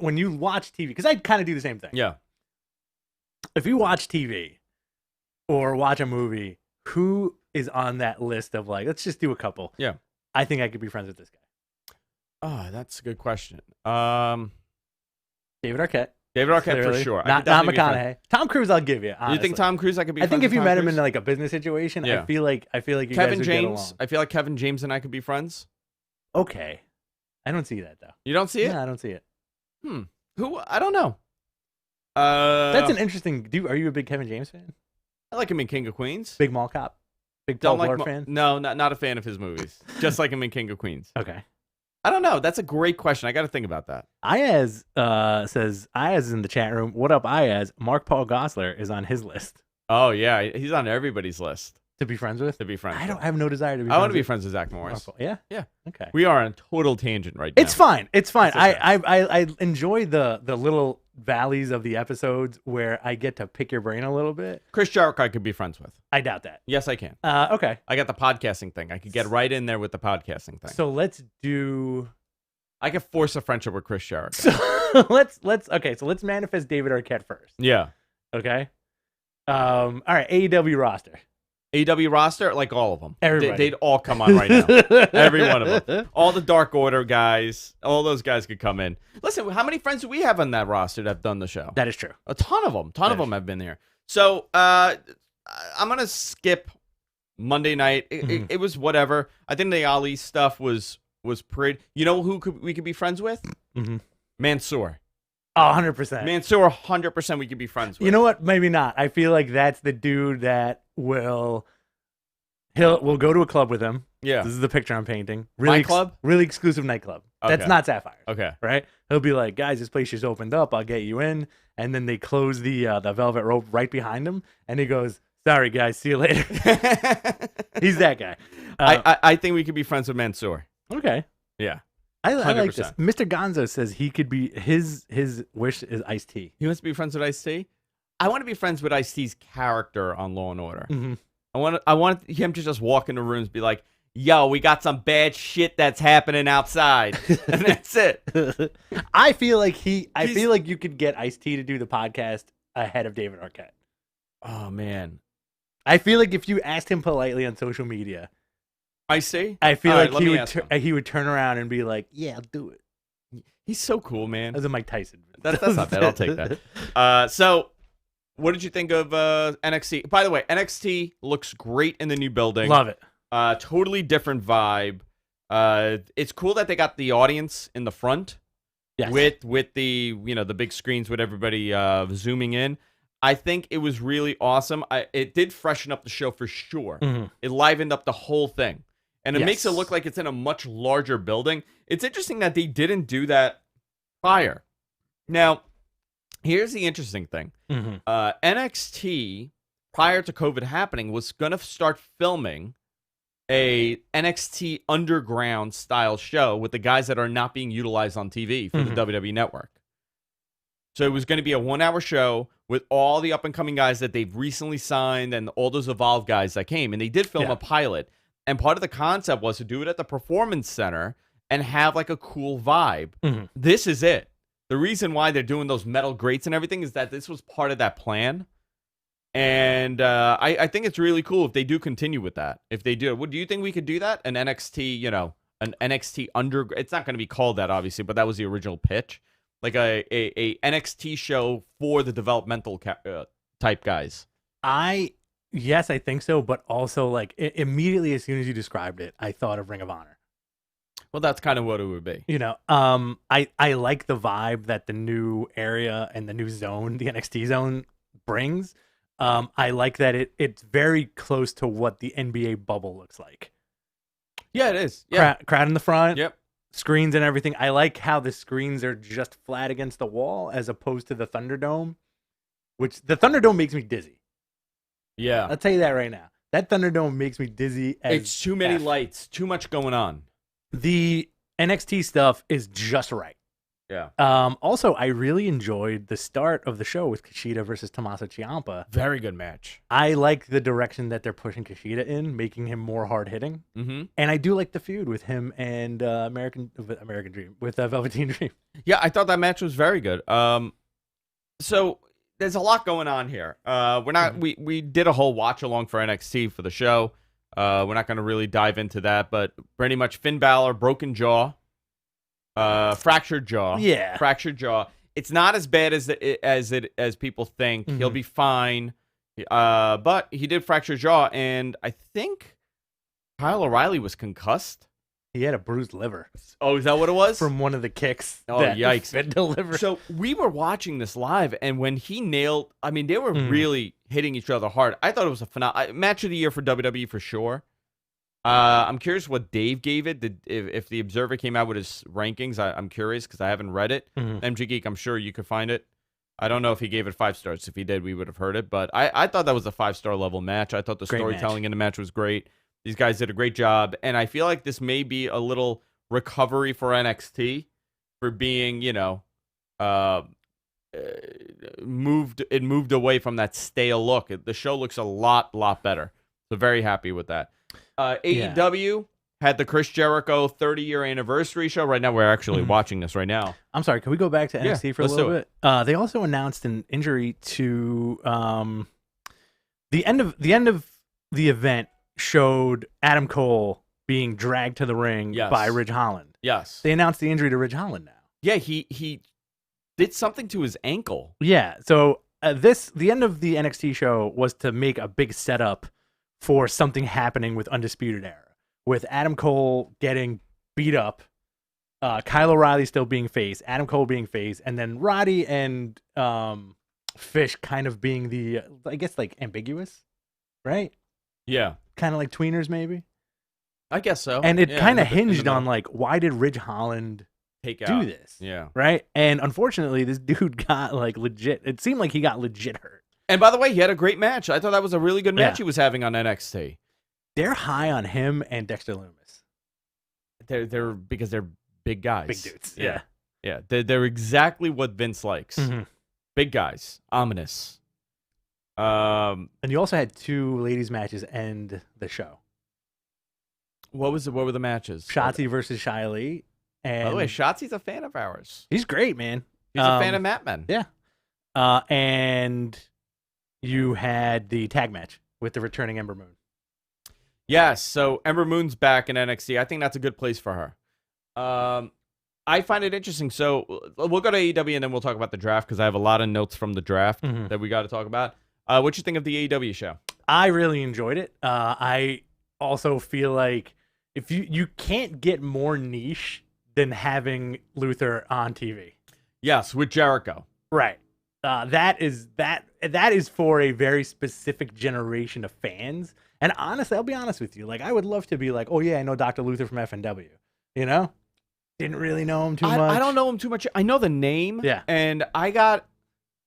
when you watch TV, because I kind of do the same thing. Yeah. If you watch TV or watch a movie, who is on that list of like, let's just do a couple? Yeah. I think I could be friends with this guy. Oh, that's a good question. David Arquette. David Arquette Clearly. for sure. Not McConaughey. Tom Cruise, I'll give you. Honestly. You think Tom Cruise? I could be. I think if you Tom met him Cruise? in like a business situation, Yeah. I feel like you Kevin guys would James. get along. I feel like Kevin James and I could be friends. Okay, I don't see that though. You don't see it? No, I don't see it. Who? I don't know. That's an interesting. Are you a big Kevin James fan? I like him in King of Queens. Big Mall Cop. Big Don't Paul like Blart fan. No, not a fan of his movies. Just like him in King of Queens. Okay. I don't know. That's a great question. I got to think about that. Ayaz says, Ayaz is in the chat room. What up, Ayaz? Mark Paul Gosselaar is on his list Oh yeah, he's on everybody's list to be friends with. to be friends. I have no desire to be. I want to be with friends with Zach Morris. Mark Paul. Yeah. Yeah. Okay. We are on a total tangent right now. It's fine. It's fine. It's okay. I enjoy the little valleys of the episodes where I get to pick your brain a little bit. Chris Jericho I could be friends with. I doubt that. Yes, I can. Okay. I got the podcasting thing. I could get right in there with the podcasting thing. So let's do. I could force a friendship with Chris Jericho. So let's manifest David Arquette first. Yeah. Okay. All right. AEW roster. AEW roster, like all of them. Everybody. They'd all come on right now. Every one of them. All the Dark Order guys. All those guys could come in. Listen, how many friends do we have on that roster that have done the show? That is true. A ton of them. Ton of them have been here. So I'm going to skip Monday night. It was whatever. I think the Ali stuff was pretty. You know who we could be friends with? Mansoor. Oh, 100%. Mansoor, 100% we could be friends with. You know what? Maybe not. I feel like that's the dude that we'll go to a club with him. Yeah. This is the picture I'm painting. Nightclub? Really exclusive nightclub. Okay. That's not Sapphire. Okay. Right? He'll be like, guys, this place just opened up. I'll get you in. And then they close the velvet rope right behind him. And he goes, sorry, guys. See you later. He's that guy. I think we could be friends with Mansoor. Okay. Yeah. I like 100%. this. Mr. Gonzo says he could be his wish is Ice-T. He wants to be friends with Ice-T? I want to be friends with Ice-T's character on Law and Order. I want him to just walk into rooms and be like, yo, we got some bad shit that's happening outside. And that's it. I feel like you could get Ice-T to do the podcast ahead of David Arquette. Oh, man. I feel like if you asked him politely on social media, Ice-T? I feel All right, like he would turn around and be like, yeah, I'll do it. He's so cool, man. As a Mike Tyson. That's not bad. I'll take that. So, what did you think of NXT? By the way, NXT looks great in the new building. Love it. Totally different vibe. It's cool that they got the audience in the front. Yes. With the the big screens with everybody zooming in. I think it was really awesome. It did freshen up the show for sure. It livened up the whole thing. And it makes it look like it's in a much larger building. It's interesting that they didn't do that prior. Now, here's the interesting thing. NXT, prior to COVID happening, was going to start filming a NXT Underground style show with the guys that are not being utilized on TV for the WWE Network. So it was going to be a 1-hour show with all the up-and-coming guys that they've recently signed and all those Evolve guys that came. And they did film a pilot. And part of the concept was to do it at the Performance Center and have like a cool vibe. This is it. The reason why they're doing those metal grates and everything is that this was part of that plan. And I think it's really cool if they do continue with that. If they do, do you think we could do that? An NXT, an NXT Underground. It's not going to be called that, obviously, but that was the original pitch. Like a NXT show for the developmental type guys. Yes, I think so. But also, like, immediately as soon as you described it, I thought of Ring of Honor. Well, that's kind of what it would be. I like the vibe that the new area and the new zone, the NXT zone, brings. I like that it's very close to what the NBA bubble looks like. Yeah, it is. Yeah. Crowd in the front. Yep. Screens and everything. I like how the screens are just flat against the wall as opposed to the Thunderdome, which the Thunderdome makes me dizzy. Yeah. I'll tell you that right now. That Thunderdome makes me dizzy. It's too many lights, too much going on. The NXT stuff is just right. Yeah. Also, I really enjoyed the start of the show with Kishida versus Tommaso Ciampa. Very good match. I like the direction that they're pushing Kishida in, making him more hard-hitting. Mm-hmm. And I do like the feud with him and American Dream, with Velveteen Dream. Yeah, I thought that match was very good. So there's a lot going on here. We did a whole watch-along for NXT for the show. We're not going to really dive into that, but pretty much Finn Balor, broken jaw. Fractured jaw. Yeah. Fractured jaw. It's not as bad as people think. Mm-hmm. He'll be fine. But he did fracture jaw, and I think Kyle O'Reilly was concussed. He had a bruised liver. Oh, is that what it was? From one of the kicks. Oh, yikes. Finn delivered. So we were watching this live, and when he nailed, they were really hitting each other hard. I thought it was a phenomenal match of the year for WWE for sure. I'm curious what Dave gave it. If the Observer came out with his rankings, I'm curious because I haven't read it. MG Geek, I'm sure you could find it. I don't know if he gave it 5 stars. If he did, we would have heard it. But I thought that was a 5-star level match. I thought the storytelling in the match was great. These guys did a great job. And I feel like this may be a little recovery for NXT for being, moved away from that stale look. The show looks a lot better. So very happy with that. AEW had the Chris Jericho 30-year anniversary show. Right now, we're actually watching this right now. I'm sorry. Can we go back to NXT for a little bit? They also announced an injury to the end of the event showed Adam Cole being dragged to the ring by Ridge Holland. Yes. They announced the injury to Ridge Holland now. Yeah, he did something to his ankle. Yeah. So the end of the NXT show was to make a big setup for something happening with Undisputed Era, with Adam Cole getting beat up, Kyle O'Reilly still being face, Adam Cole being face, and then Roddy and Fish kind of being the, I guess, like ambiguous, right? Yeah. Kind of like tweeners, maybe? I guess so. And it kind of hinged on, like, why did Ridge Holland do this? Yeah. Right? And unfortunately, this dude got, like, legit, it seemed like he got legit hurt. And by the way, he had a great match. I thought that was a really good match he was having on NXT. They're high on him and Dexter Lumis. They're because they're big guys. Big dudes. Yeah. Yeah. They're exactly what Vince likes. Mm-hmm. Big guys. Ominous. And you also had 2 ladies matches end the show. What were the matches? Shotzi versus Shia Lee. And by the way, Shotzi's a fan of ours. He's great, man. He's a fan of Mat Men. Yeah. And you had the tag match with the returning Ember Moon. Yes, so Ember Moon's back in NXT. I think that's a good place for her. I find it interesting. So we'll go to AEW and then we'll talk about the draft because I have a lot of notes from the draft that we got to talk about. What you think of the AEW show? I really enjoyed it. I also feel like if you can't get more niche than having Luther on TV. Yes, with Jericho. Right. That is for a very specific generation of fans. And honestly, I'll be honest with you. Like, I would love to be like, oh yeah, I know Dr. Luther from FNW. You know? Didn't really know him too much. I don't know him too much. I know the name. Yeah. And I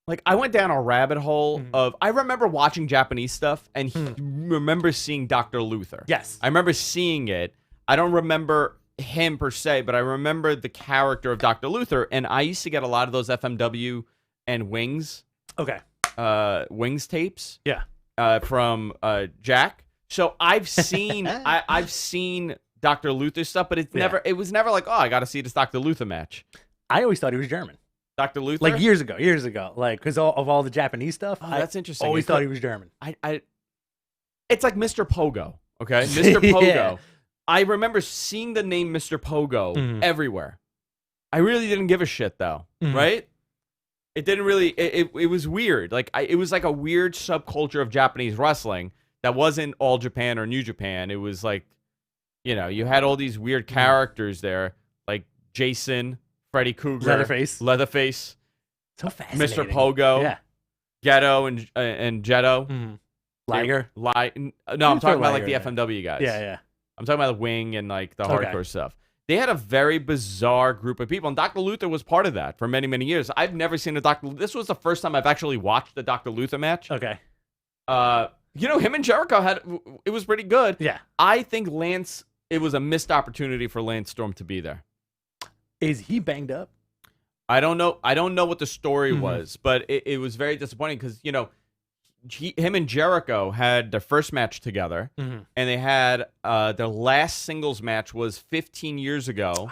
went down a rabbit hole of, I remember watching Japanese stuff and remember seeing Dr. Luther. Yes. I remember seeing it. I don't remember him per se, but I remember the character of Dr. Luther. And I used to get a lot of those FMW and Wings. Okay. Wings tapes. Yeah. From Jack. So I've seen I've seen Dr. Luther stuff, but it was never like, oh, I got to see this Dr. Luther match. I always thought he was German. Dr. Luther? Like years ago. Like, because of all the Japanese stuff. Oh, that's interesting. I always thought he was German. It's like Mr. Pogo, okay? Mr. Pogo. Yeah. I remember seeing the name Mr. Pogo everywhere. I really didn't give a shit, though, right? It didn't really, it was weird. Like, it was like a weird subculture of Japanese wrestling that wasn't all Japan or New Japan. It was like, you know, you had all these weird characters there, like Jason, Freddy Krueger, Leatherface, so fascinating. Mr. Pogo, yeah, Ghetto and Jetto, Liger. No, I'm talking about like the FMW guys. Yeah. I'm talking about the Wing and like the hardcore stuff. They had a very bizarre group of people, and Dr. Luther was part of that for many, many years. I've never seen a Dr. This was the first time I've actually watched the Dr. Luther match. Okay. You know, him and Jericho it was pretty good. Yeah. I think it was a missed opportunity for Lance Storm to be there. Is he banged up? I don't know. I don't know what the story was, but it was very disappointing because, you know, him and Jericho had their first match together, and they had their last singles match was 15 years ago.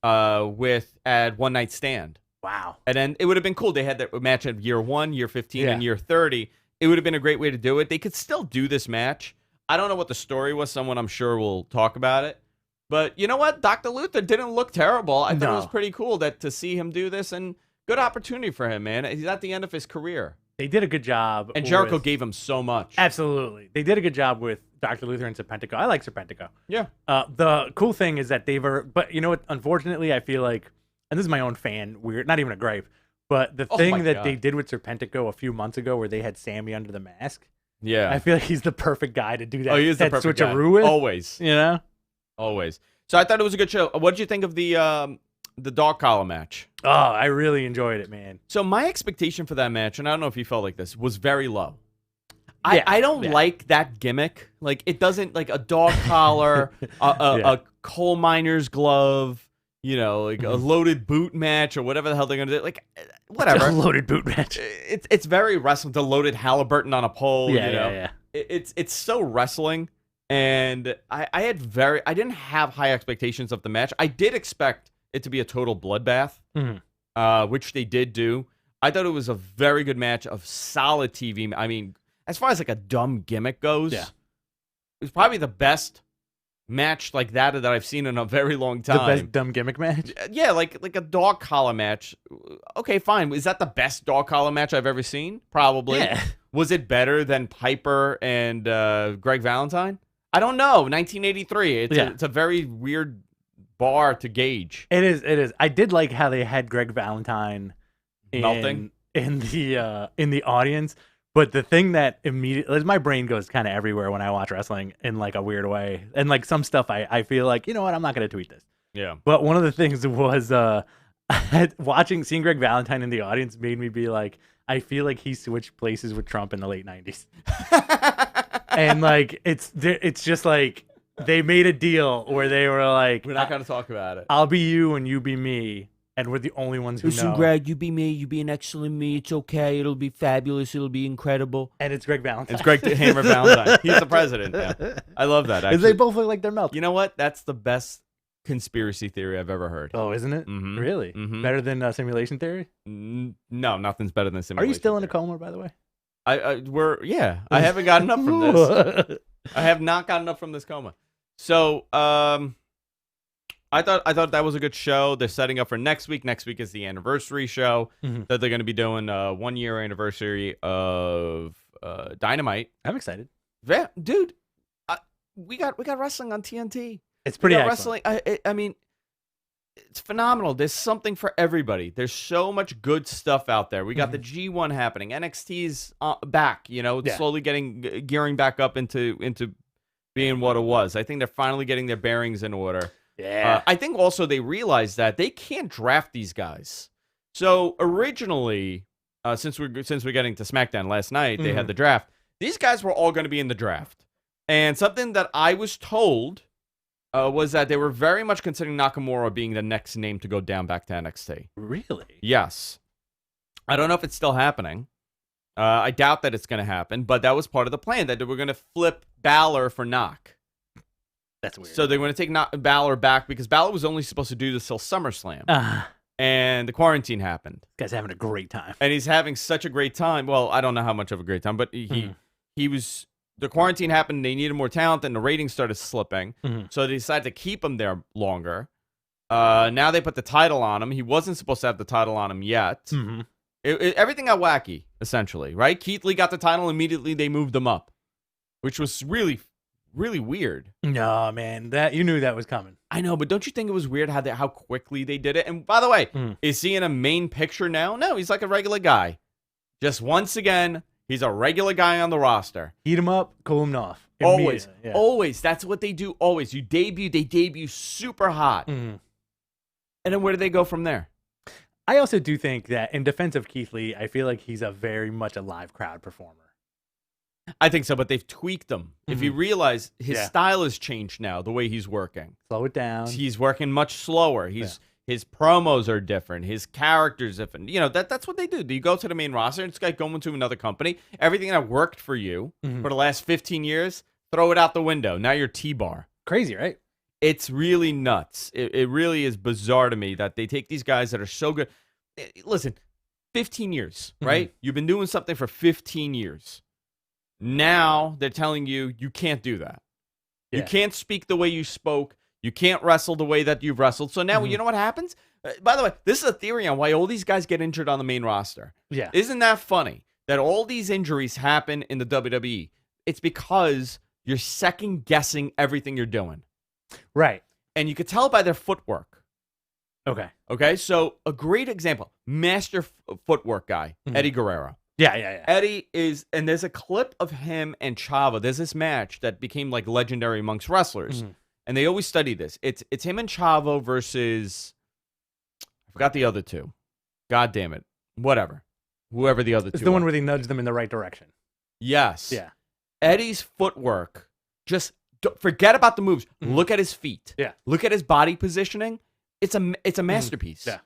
Wow. At One Night Stand. Wow. And then it would have been cool. They had that match at year 1, year 15, and year 30. It would have been a great way to do it. They could still do this match. I don't know what the story was. Someone I'm sure will talk about it. But you know what? Dr. Luther didn't look terrible. I thought it was pretty cool to see him do this, and good opportunity for him, man. He's at the end of his career. They did a good job. And Jericho gave him so much. Absolutely. They did a good job with Dr. Luther and Serpentico. I like Serpentico. Yeah. The cool thing is that but you know what? Unfortunately, I feel like, and this is my own not even a gripe, but the thing that they did with Serpentico a few months ago where they had Sammy under the mask. Yeah. I feel like he's the perfect guy to do that. Oh, he is the perfect guy. With. Always. You know? Always. So I thought it was a good show. What did you think of the dog collar match? Oh, I really enjoyed it, man. So my expectation for that match, and I don't know if you felt like this, was very low. I don't like that gimmick. Like, it doesn't, like a dog collar, a coal miner's glove, you know, like a loaded boot match or whatever the hell they're going to do. Like, whatever. A loaded boot match. It's very wrestling. The loaded Halliburton on a pole, yeah, you know. Yeah. It's so wrestling. And I didn't have high expectations of the match. I did expect it to be a total bloodbath, which they did do. I thought it was a very good match of solid TV. I mean, as far as like a dumb gimmick goes, it was probably the best match like that I've seen in a very long time. The best dumb gimmick match? Yeah, like a dog collar match. Okay, fine. Is that the best dog collar match I've ever seen? Probably. Yeah. Was it better than Piper and Greg Valentine? I don't know. 1983. It's a very weird bar to gauge. It is. I did like how they had Greg Valentine melting in the audience. But the thing that immediately, my brain goes kind of everywhere when I watch wrestling in like a weird way. And like some stuff I feel like, you know what, I'm not going to tweet this. Yeah. But one of the things was seeing Greg Valentine in the audience made me be like, I feel like he switched places with Trump in the late 90s. And like, it's just like, they made a deal where they were like, we're not going to talk about it. I'll be you and you be me. And we're the only ones who know. Listen, Greg, you be me. You be an excellent me. It's okay. It'll be fabulous. It'll be incredible. And it's Greg Valentine. It's Greg Hammer Valentine. He's the president. Yeah. I love that. Because they both look like they're melting. You know what? That's the best conspiracy theory I've ever heard. Oh, isn't it? Mm-hmm. Really? Mm-hmm. Better than simulation theory? No, nothing's better than simulation. Are you still in theory. a coma, by the way? I haven't gotten up from this. I have not gotten up from this coma. So, I thought that was a good show. They're setting up for next week. Next week is the anniversary show that they're going to be doing. 1 year anniversary of Dynamite. I'm excited. Yeah, dude, we got wrestling on TNT. It's pretty wrestling. I mean, it's phenomenal. There's something for everybody. There's so much good stuff out there. We got the G1 happening. NXT's back. You know, slowly gearing back up into being what it was. I think they're finally getting their bearings in order. Yeah. I think also they realized that they can't draft these guys. So originally, since we're getting to SmackDown last night, they had the draft. These guys were all going to be in the draft. And something that I was told was that they were very much considering Nakamura being the next name to go down back to NXT. Really? Yes. I don't know if it's still happening. I doubt that it's going to happen, but that was part of the plan, that they were going to flip Balor for Knock. That's weird. So they're going to take Balor back because Balor was only supposed to do this till SummerSlam. And the quarantine happened. Guy's having a great time. And he's having such a great time. Well, I don't know how much of a great time, but he was... The quarantine happened, they needed more talent, and the ratings started slipping. So they decided to keep him there longer. Now they put the title on him. He wasn't supposed to have the title on him yet. Everything got wacky, essentially, right? Keith Lee got the title, immediately they moved him up, which was really, really weird. No, man, that you knew that was coming. I know, but don't you think it was weird how quickly they did it? And by the way, is he in a main picture now? No, he's like a regular guy. Just once again, he's a regular guy on the roster. Heat him up, cool him off. Always. Yeah. Always. That's what they do always. They debut super hot. And then where do they go from there? I also do think that in defense of Keith Lee, I feel like he's a very much a live crowd performer. I think so, but they've tweaked him. If you realize his style has changed now, the way he's working. Slow it down. He's working much slower. His promos are different. His character's different. You know, that's what they do. You go to the main roster, it's like going to another company. Everything that worked for you for the last 15 years, throw it out the window. Now you're T-Bar. Crazy, right? It's really nuts. It really is bizarre to me that they take these guys that are so good. Listen, 15 years, right? You've been doing something for 15 years. Now they're telling you can't do that. You can't speak the way you spoke. You can't wrestle the way that you've wrestled. So now you know what happens? By the way, this is a theory on why all these guys get injured on the main roster. Yeah. Isn't that funny that all these injuries happen in the WWE? It's because you're second guessing everything you're doing. Right. And you could tell by their footwork. Okay. So a great example, master footwork guy, Eddie Guerrero. Yeah. Eddie is, and there's a clip of him and Chavo. There's this match that became like legendary amongst wrestlers. And they always study this. It's him and Chavo versus, I forgot the other two. God damn it. Whatever. Whoever the other two It's the are. one where they nudge them in the right direction. Yes. Yeah. Eddie's footwork, just forget about the moves. Look at his feet. Yeah. Look at his body positioning. It's a masterpiece. Yeah.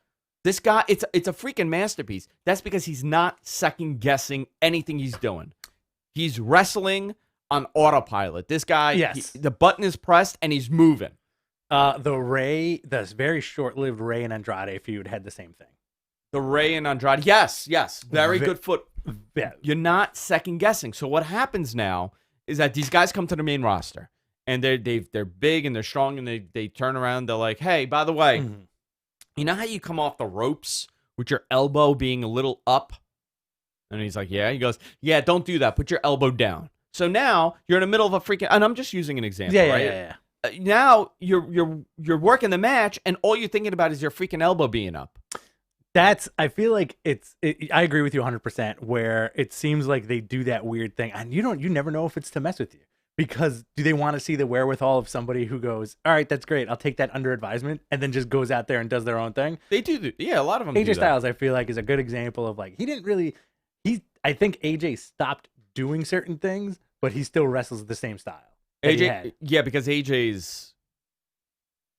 This guy, it's a freaking masterpiece. That's because he's not second guessing anything he's doing. He's wrestling on autopilot. This guy, the button is pressed and he's moving. The very short-lived Ray and Andrade feud had the same thing. The Ray and Andrade, yes, very good foot. Yeah. You're not second guessing. So what happens now is that these guys come to the main roster and they're big and they're strong and they turn around. They're like, hey, by the way, you know how you come off the ropes with your elbow being a little up? And he's like, yeah. He goes, yeah, don't do that. Put your elbow down. So now you're in the middle of a freaking, and I'm just using an example, right? Yeah. Now you're working the match, and all you're thinking about is your freaking elbow being up. I feel like I agree with you 100%, where it seems like they do that weird thing, and you never know if it's to mess with you. Because do they want to see the wherewithal of somebody who goes, all right, that's great, I'll take that under advisement, and then just goes out there and does their own thing? They do. Yeah, a lot of them do AJ that. Styles, I feel like, is a good example of, like, I think AJ stopped doing certain things, but he still wrestles the same style. Yeah, because I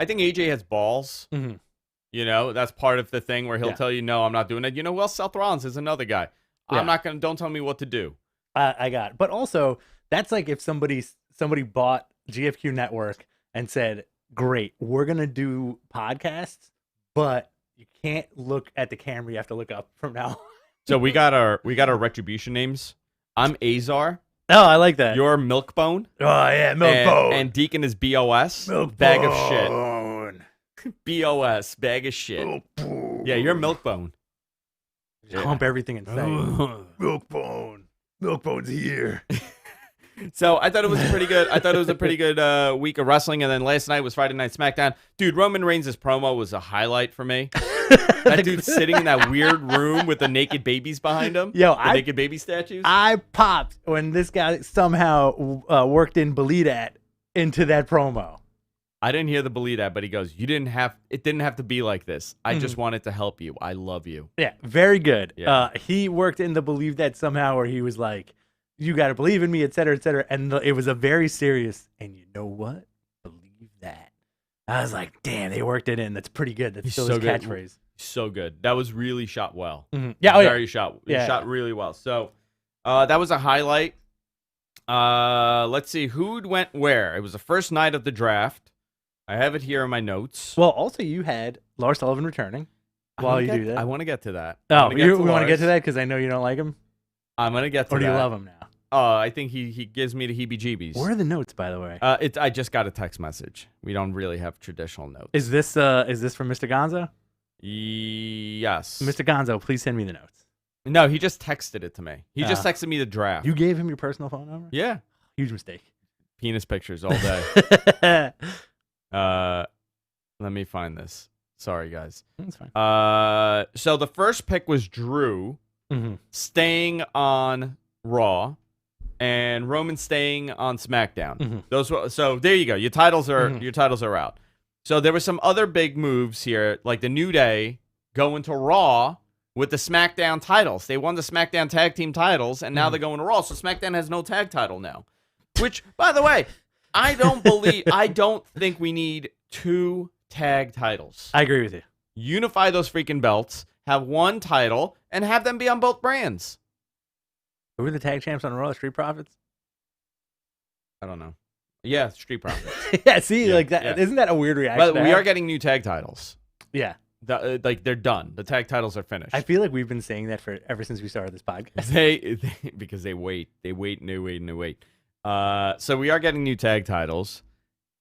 think AJ has balls. You know, that's part of the thing where he'll tell you, no, I'm not doing it. You know, well, Seth Rollins is another guy. Don't tell me what to do. I got it. But also, that's like if somebody bought GFQ Network and said, great, we're going to do podcasts, but you can't look at the camera. You have to look up from now on. So we got our retribution names. I'm Azar. Oh, I like that. You're Milkbone. Oh, yeah, Milkbone. And Deacon is BOS. Milkbone. Bag of shit. BOS, bag of shit. Milkbone. Yeah, you're Milkbone. Hump everything and say, Milkbone. Milkbone's here. So I thought it was pretty good. I thought it was a pretty good week of wrestling. And then last night was Friday Night SmackDown. Dude, Roman Reigns' promo was a highlight for me. That dude sitting in that weird room with the naked babies behind him. Naked baby statues. I popped when this guy somehow worked in Believe That into that promo. I didn't hear the Believe That, but he goes, it didn't have to be like this. I just wanted to help you. I love you. Yeah, very good. Yeah. He worked in the Believe That somehow where he was like, you got to believe in me, et cetera, et cetera. And it was a very serious, and you know what? Believe that. I was like, damn, they worked it in. That's pretty good. That's still his catchphrase. So good. That was really shot well. Yeah, Very shot. Yeah. Shot really well. So that was a highlight. Let's see who went where. It was the first night of the draft. I have it here in my notes. Well, also you had Lars Sullivan returning while you do that. I want to get to that. Oh, we want to get to that because I know you don't like him? I'm going to get to that. Or do you love him now? I think he gives me the heebie-jeebies. Where are the notes, by the way? I just got a text message. We don't really have traditional notes. Is this from Mr. Gonzo? Yes. Mr. Gonzo, please send me the notes. No, he just texted it to me. He just texted me the draft. You gave him your personal phone number? Yeah. Huge mistake. Penis pictures all day. Let me find this. Sorry, guys. That's fine. So the first pick was Drew staying on Raw, and Roman staying on SmackDown. So there you go. Your titles are out. So there were some other big moves here, like the New Day going to Raw with the SmackDown titles. They won the SmackDown tag team titles, and now they're going to Raw. So SmackDown has no tag title now. Which, by the way, I don't think we need 2 tag titles. I agree with you. Unify those freaking belts, have one title, and have them be on both brands. Who are the tag champs on Raw? Street Profits? I don't know. Yeah, Street Profits. Yeah, see, like that. Yeah. Isn't that a weird reaction? But we are getting new tag titles. Yeah. Like they're done. The tag titles are finished. I feel like we've been saying that for ever since we started this podcast. Because they wait and they wait. So we are getting new tag titles,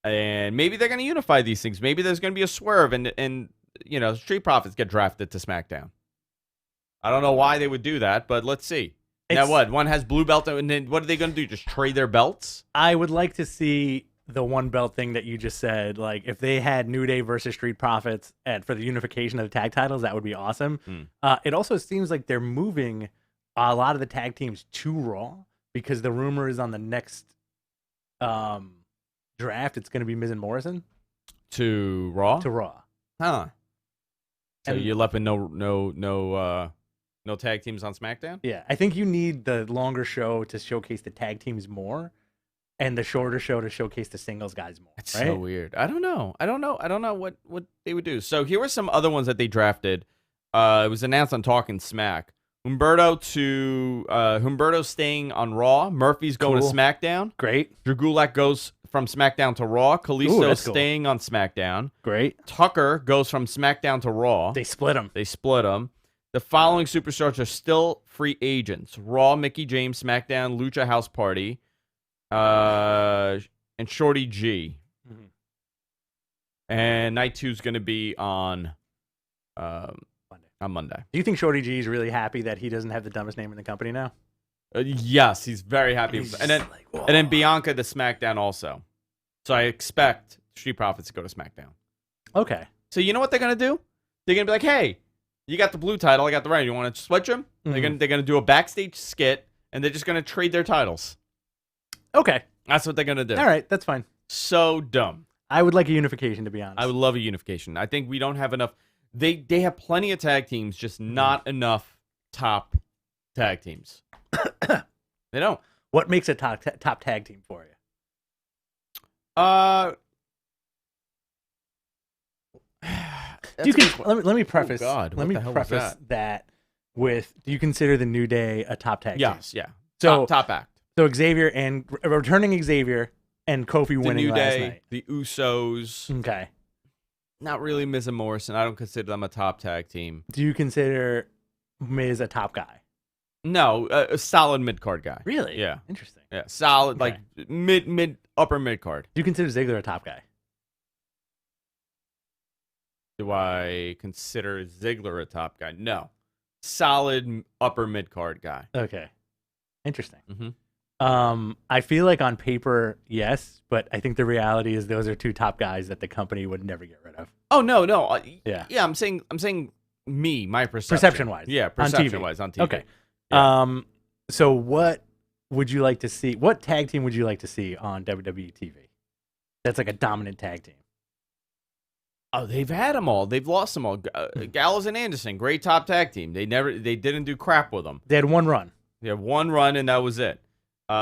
and maybe they're going to unify these things. Maybe there's going to be a swerve, and Street Profits get drafted to SmackDown. I don't know why they would do that, but let's see. Now what? One has blue belt, and then what are they going to do? Just trade their belts? I would like to see the one belt thing that you just said. Like if they had New Day versus Street Profits for the unification of the tag titles, that would be awesome. It also seems like they're moving a lot of the tag teams to Raw because the rumor is on the next draft it's going to be Miz and Morrison to Raw. Huh? So you're left with no tag teams on SmackDown? Yeah, I think you need the longer show to showcase the tag teams more, and the shorter show to showcase the singles guys more. It's right? so weird. I don't know what they would do. So here were some other ones that they drafted. It was announced on Talking Smack. Humberto staying on Raw. Murphy's going to SmackDown. Great. Drew Gulak goes from SmackDown to Raw. Kalisto staying on SmackDown. Great. Tucker goes from SmackDown to Raw. They split him. The following superstars are still free agents. Raw, Mickey James, SmackDown, Lucha House Party, and Shorty G. And Night 2 is going to be on Monday. Do you think Shorty G is really happy that he doesn't have the dumbest name in the company now? Yes, he's very happy. And then Bianca to SmackDown also. So I expect Street Profits to go to SmackDown. Okay. So you know what they're going to do? They're going to be like, hey, you got the blue title, I got the red. You want to switch them? They're gonna do a backstage skit, and they're just gonna trade their titles. Okay, that's what they're gonna do. All right, that's fine. So dumb. I would like a unification, to be honest. I would love a unification. I think we don't have enough. They have plenty of tag teams, just not enough top tag teams. They don't. What makes a top tag team for you? Let me preface. Oh God, let me preface that with: do you consider the New Day a top tag team? Yes, yeah. So top act. So Xavier and returning Xavier and Kofi winning last night. The Usos. Okay. Not really Miz and Morrison. I don't consider them a top tag team. Do you consider Miz a top guy? No, a solid mid card guy. Really? Yeah. Interesting. Yeah, solid like upper mid card. Do you consider Ziggler a top guy? Do I consider Ziggler a top guy? No. Solid upper mid card guy. Okay. Interesting. I feel like on paper, yes, but I think the reality is those are two top guys that the company would never get rid of. Oh no. Yeah. I'm saying my perception. Perception wise. Yeah, perception wise on TV. Okay. Yeah. So what would you like to see? What tag team would you like to see on WWE TV? That's like a dominant tag team. Oh, they've had them all. They've lost them all. Gallows and Anderson, great top tag team. They didn't do crap with them. They had one run. They had one run, and that was it. They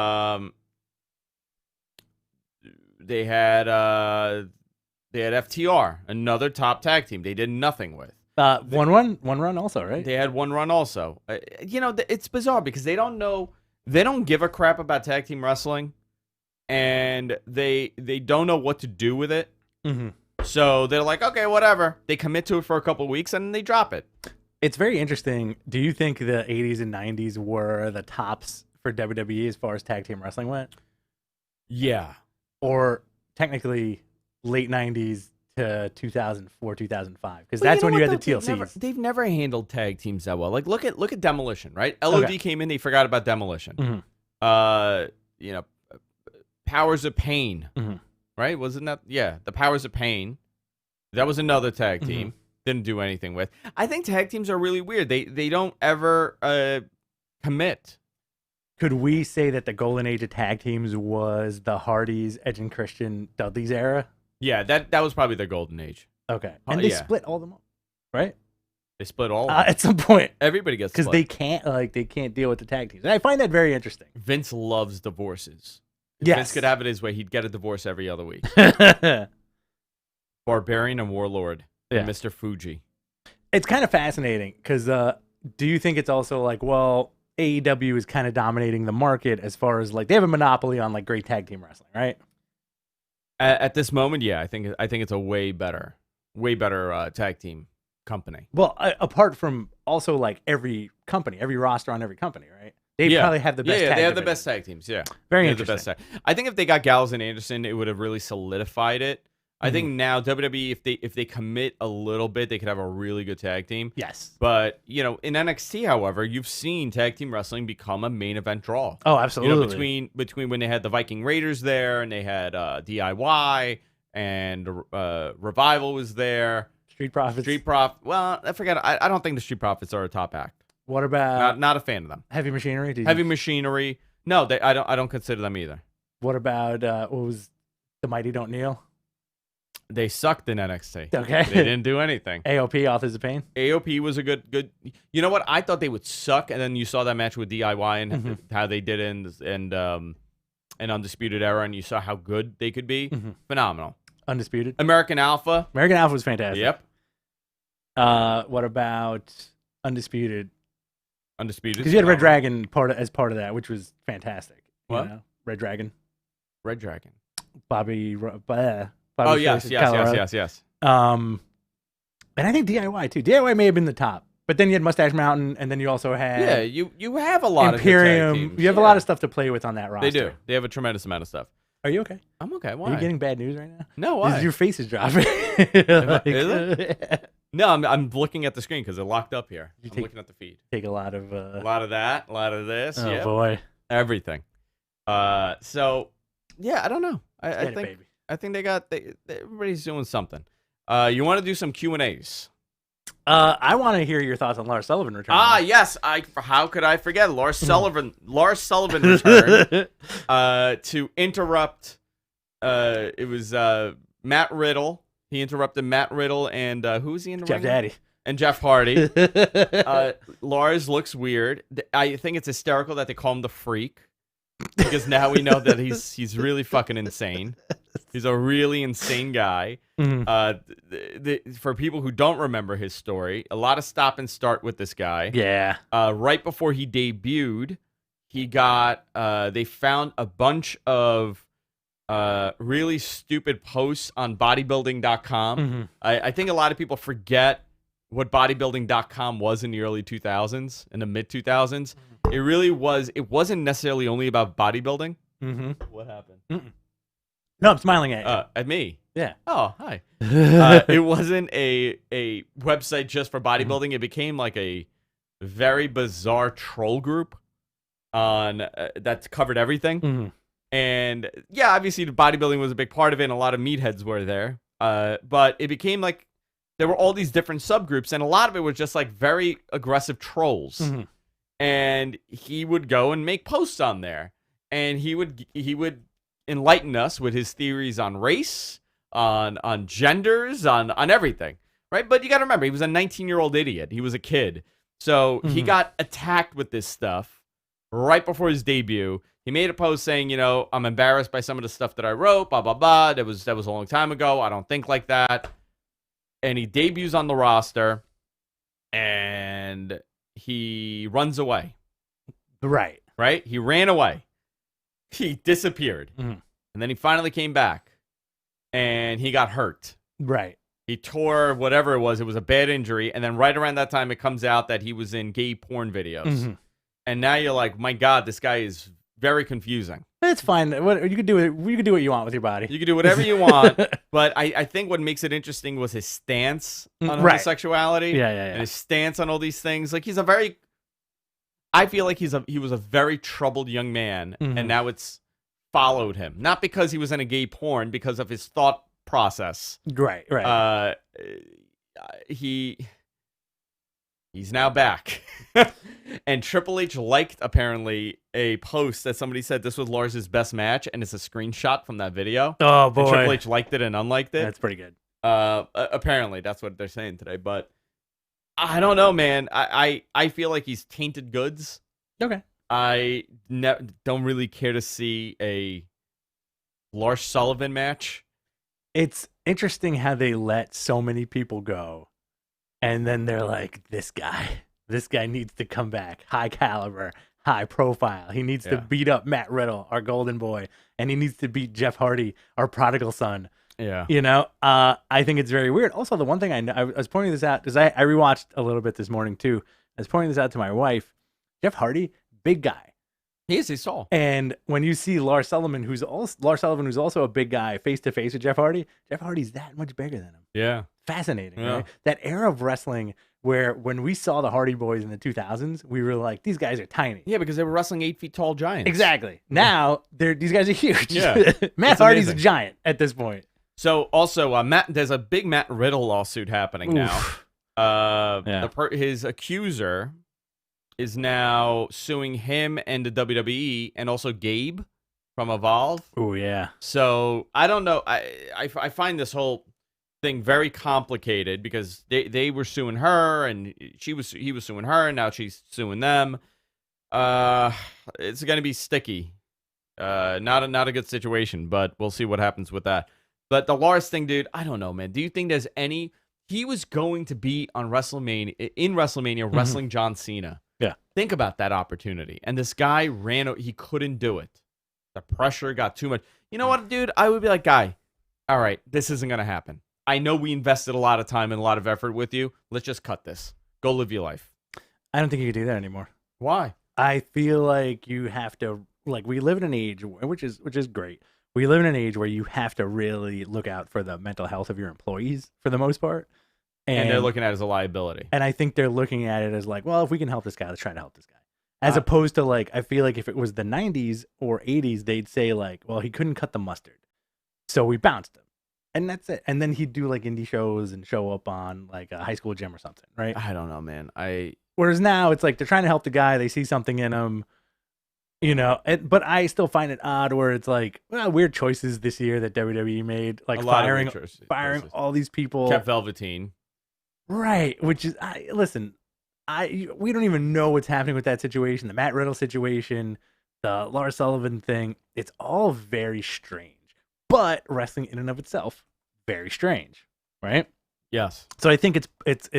had FTR, another top tag team. They did nothing with. One run also, right? They had one run also. It's bizarre because they don't give a crap about tag team wrestling, and they don't know what to do with it. Mm-hmm. So they're like, okay, whatever. They commit to it for a couple of weeks and they drop it. It's very interesting. Do you think the 80s and 90s were the tops for WWE as far as tag team wrestling went? Yeah. Or technically late 90s to 2004, 2005? Because that's when you had the TLCs. They've never handled tag teams that well. Like, look at Demolition, right? LOD came in, they forgot about Demolition. Mm-hmm. Powers of Pain, Mm-hmm. right? Wasn't that? Yeah, the Powers of Pain. That was another tag team. Mm-hmm. Didn't do anything with. I think tag teams are really weird. They don't ever commit. Could we say that the golden age of tag teams was the Hardys, Edge and Christian, Dudley's era? Yeah, that was probably their golden age. Okay. And they split all of them up, right? They split all at some point. Everybody gets split. Because they can't deal with the tag teams. And I find that very interesting. Vince loves divorces. If Yes. Vince could have it his way, he'd get a divorce every other week. Barbarian and Warlord. Yeah. And Mr. Fuji. It's kind of fascinating because do you think it's also like, well, AEW is kind of dominating the market as far as like they have a monopoly on like great tag team wrestling, right? At this moment, yeah, I think it's a way better tag team company. Well, apart from also like every company, every roster on every company, right? They probably have the best. Yeah, tag they have the division. best tag teams. Yeah, Very they interesting. have the best tag. I think if they got Gallows and Anderson, it would have really solidified it. I think now WWE, if they commit a little bit, they could have a really good tag team. Yes. But in NXT, however, you've seen tag team wrestling become a main event draw. Oh, absolutely. Between when they had the Viking Raiders there and they had DIY and Revival was there. Street Profits. Well, I forget. I don't think the Street Profits are a top act. What about not a fan of them. Heavy Machinery? Heavy Machinery. No, I don't consider them either. What about what was The Mighty Don't Kneel? They sucked in NXT. Okay. They didn't do anything. AOP, Authors of Pain? AOP was a good. You know what? I thought they would suck, and then you saw that match with DIY and how they did it and Undisputed Era, and you saw how good they could be. Phenomenal. Undisputed? American Alpha. American Alpha was fantastic. Yep. What about Undisputed? Undisputed. Because you had Red Dragon as part of that, which was fantastic. What? You know? Red Dragon. Bobby Oh, yes. And I think DIY too. DIY may have been the top, but then you had Mustache Mountain, and then you also had you have a lot Imperium. of good tag teams. You have a lot of stuff to play with on that roster. They do. They have a tremendous amount of stuff. Are you okay? I'm okay. Why? Are you getting bad news right now? No, why? Your face is dropping. Is it? No, I'm looking at the screen because they're locked up here. I'm looking at the feed. Take a lot of a lot of that, a lot of this. Oh boy, everything. So yeah, I don't know. I think everybody's doing something. You want to do some Q&As? I want to hear your thoughts on Lars Sullivan return. Yes. How could I forget Lars Sullivan returned to interrupt. It was Matt Riddle. He interrupted Matt Riddle and who was he in the ring? Jeff Daddy. And Jeff Hardy. Lars looks weird. I think it's hysterical that they call him the Freak. Because now we know that he's really fucking insane. He's a really insane guy. For people who don't remember his story, a lot of stop and start with this guy. Yeah. Right before he debuted, he got they found a bunch of really stupid posts on bodybuilding.com. I think a lot of people forget what bodybuilding.com was in the early 2000s, in the mid 2000s. It really was. It wasn't necessarily only about bodybuilding. What happened? No, I'm smiling at you. At me. Yeah. Oh, hi. It wasn't a website just for bodybuilding. It became like a very bizarre troll group on that covered everything. And yeah, obviously the bodybuilding was a big part of it, and a lot of meatheads were there. But it became like there were all these different subgroups, and a lot of it was just like very aggressive trolls. And he would go and make posts on there, and he would enlighten us with his theories on race, on genders, on everything, right? But you got to remember, he was a 19-year-old idiot. He was a kid, so he got attacked with this stuff right before his debut. He made a post saying, I'm embarrassed by some of the stuff that I wrote, blah blah blah. That was a long time ago. I don't think like that. And he debuts on the roster. and he runs away. Right. Right? He ran away. He disappeared. Mhm. And then he finally came back. And he got hurt. Right. He tore whatever it was. It was a bad injury. And then right around that time, it comes out that he was in gay porn videos. Mhm. And now you're like, my God, this guy is very confusing. It's fine. You could do it. You could do what you want with your body. You can do whatever you want. But I think what makes it interesting was his stance on Right. homosexuality. Yeah. And his stance on all these things. Like, I feel like he was a very troubled young man. Mhm. And now it's followed him. Not because he was in a gay porn, because of his thought process. Right. He's now back. And Triple H liked, apparently, a post that somebody said this was Lars's best match, and it's a screenshot from that video. Oh, And boy. Triple H liked it and unliked it. That's pretty good. Apparently, that's what they're saying today. But I don't know, man. I feel like he's tainted goods. Okay. I don't really care to see a Lars Sullivan match. It's interesting how they let so many people go, and then they're like, this guy needs to come back. High caliber, high profile. He needs to beat up Matt Riddle, our golden boy, and he needs to beat Jeff Hardy, our prodigal son. Yeah. You know, I think it's very weird. Also, the one thing I was pointing this out, because I rewatched a little bit this morning too. I was pointing this out to my wife. Jeff Hardy, big guy. He's tall. And when you see Lars Sullivan, who's also a big guy, face to face with Jeff Hardy's that much bigger than him. Yeah. Fascinating, Yeah. right? That era of wrestling where when we saw the Hardy Boys in the 2000s, we were like, these guys are tiny. Yeah, because they were wrestling 8 feet tall giants. Exactly. Now these guys are huge. Yeah. Matt Hardy's a giant at this point. So also, there's a big Matt Riddle lawsuit happening now. His accuser is now suing him and the WWE and also Gabe from Evolve. Oh yeah. So I don't know. I find this whole thing very complicated because they were suing her and he was suing her and now she's suing them. It's gonna be sticky. Not a good situation, but we'll see what happens with that. But the Lars thing, dude, I don't know, man. Do you think there's any? He was going to be on WrestleMania wrestling John Cena. Yeah. Think about that opportunity. And this guy he couldn't do it. The pressure got too much. You know what, dude? I would be like, guy, all right, this isn't going to happen. I know we invested a lot of time and a lot of effort with you. Let's just cut this. Go live your life. I don't think you can do that anymore. Why? I feel like you have to, like, we live in an age, which is great. We live in an age where you have to really look out for the mental health of your employees for the most part. And they're looking at it as a liability. And I think they're looking at it as like, well, if we can help this guy, let's try to help this guy. As opposed to like, I feel like if it was the 90s or 80s, they'd say like, well, he couldn't cut the mustard. So we bounced him. And that's it. And then he'd do like indie shows and show up on like a high school gym or something, right? I don't know, man. Whereas now it's like they're trying to help the guy. They see something in him, you know. But I still find it odd where it's like, well, weird choices this year that WWE made, like firing all these people. Kept Velveteen. Right, which is we don't even know what's happening with that situation, the Matt Riddle situation, the Lars Sullivan thing. It's all very strange. But wrestling in and of itself, very strange, right? Yes. So I think it's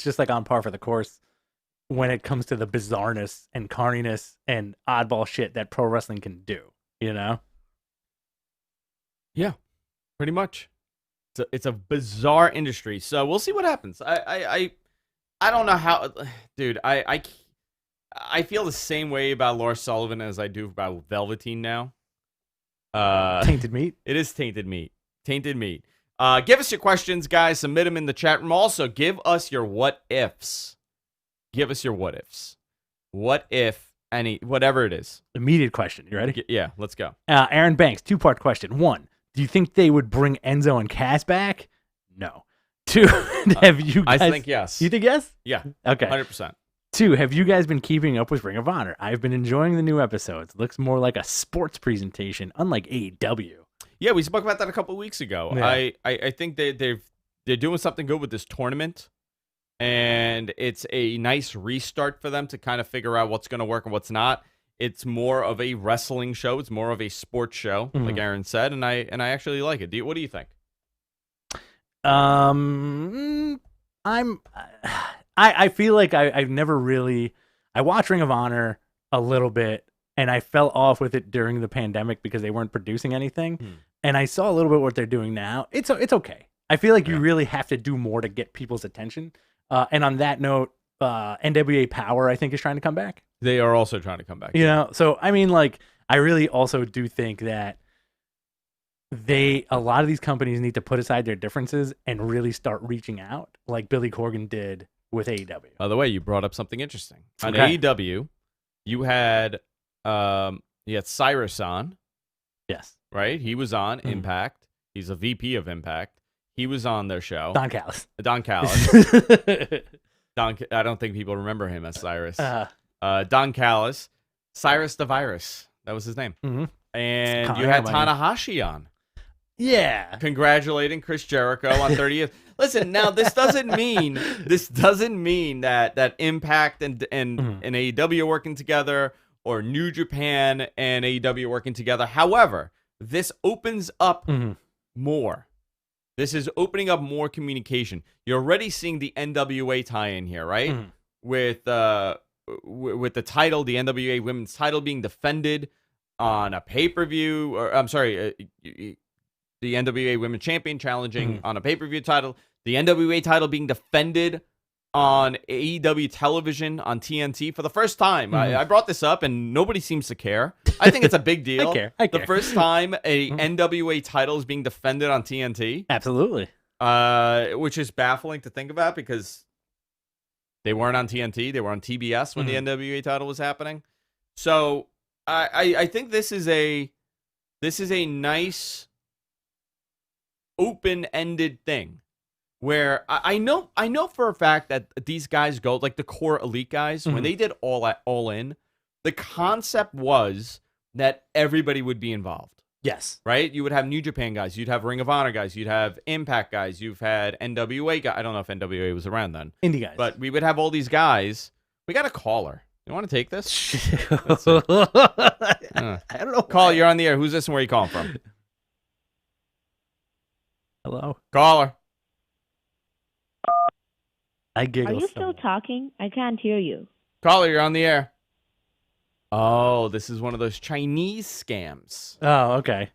just like on par for the course when it comes to the bizarreness and carniness and oddball shit that pro wrestling can do, you know? Yeah, pretty much. It's a bizarre industry, so we'll see what happens. I don't know how, dude. I feel the same way about Lars Sullivan as I do about Velveteen now. Tainted meat. It is tainted meat. Tainted meat. Give us your questions, guys. Submit them in the chat room. Also, give us your what ifs. Give us your what ifs. What if whatever it is. Immediate question. You ready? Yeah, let's go. Aaron Banks, 2-part question. 1, do you think they would bring Enzo and Cass back? No. 2, have you guys... I think yes. You think yes? Yeah. Okay. 100%. 2, have you guys been keeping up with Ring of Honor? I've been enjoying the new episodes. It looks more like a sports presentation, unlike AEW. Yeah, we spoke about that a couple of weeks ago. Yeah. I think they're doing something good with this tournament, and it's a nice restart for them to kind of figure out what's going to work and what's not. It's more of a wrestling show. It's more of a sports show, like Aaron said, and I actually like it. What do you think? I I feel like I've never really. I watched Ring of Honor a little bit, and I fell off with it during the pandemic because they weren't producing anything. And I saw a little bit what they're doing now. It's okay. I feel like you really have to do more to get people's attention. And on that note, NWA Power, I think, is trying to come back. They are also trying to come back. You know, so I mean, like, I really also do think that a lot of these companies need to put aside their differences and really start reaching out, like Billy Corgan did with AEW. By the way, you brought up something interesting. On Okay. AEW, you had Cyrus on, Yes. right? He was on Impact. He's a VP of Impact. He was on their show. Don Callis. Don Callis. I don't think people remember him as Cyrus. Don Callis. Cyrus the Virus. That was his name. And you had Tanahashi on. Yeah. Congratulating Chris Jericho on 30th. Listen, now this doesn't mean that Impact and AEW are working together, or New Japan and AEW are working together. However, this opens up more. This is opening up more communication. You're already seeing the NWA tie-in here, right? With the title, the NWA Women's title being defended on a pay-per-view, or I'm sorry, the NWA Women's Champion challenging on a pay-per-view title, the NWA title being defended on AEW television on TNT for the first time. I brought this up and nobody seems to care. I think it's a big deal. I care. The first time a NWA title is being defended on TNT. Absolutely. Which is baffling to think about because they weren't on TNT. They were on TBS when the NWA title was happening. So I think this is a nice open-ended thing where I know for a fact that these guys go, like the core elite guys, when they did all in, the concept was that everybody would be involved. Yes. Right? You would have New Japan guys, you'd have Ring of Honor guys, you'd have Impact guys, you've had NWA guys. I don't know if NWA was around then. Indie guys. But we would have all these guys. We got a caller. You want to take this? I don't know. Caller, you're on the air. Who's this and where are you calling from? Hello. Caller. Are you still talking? I can't hear you. Caller, you're on the air. Oh, this is one of those Chinese scams. Oh, okay.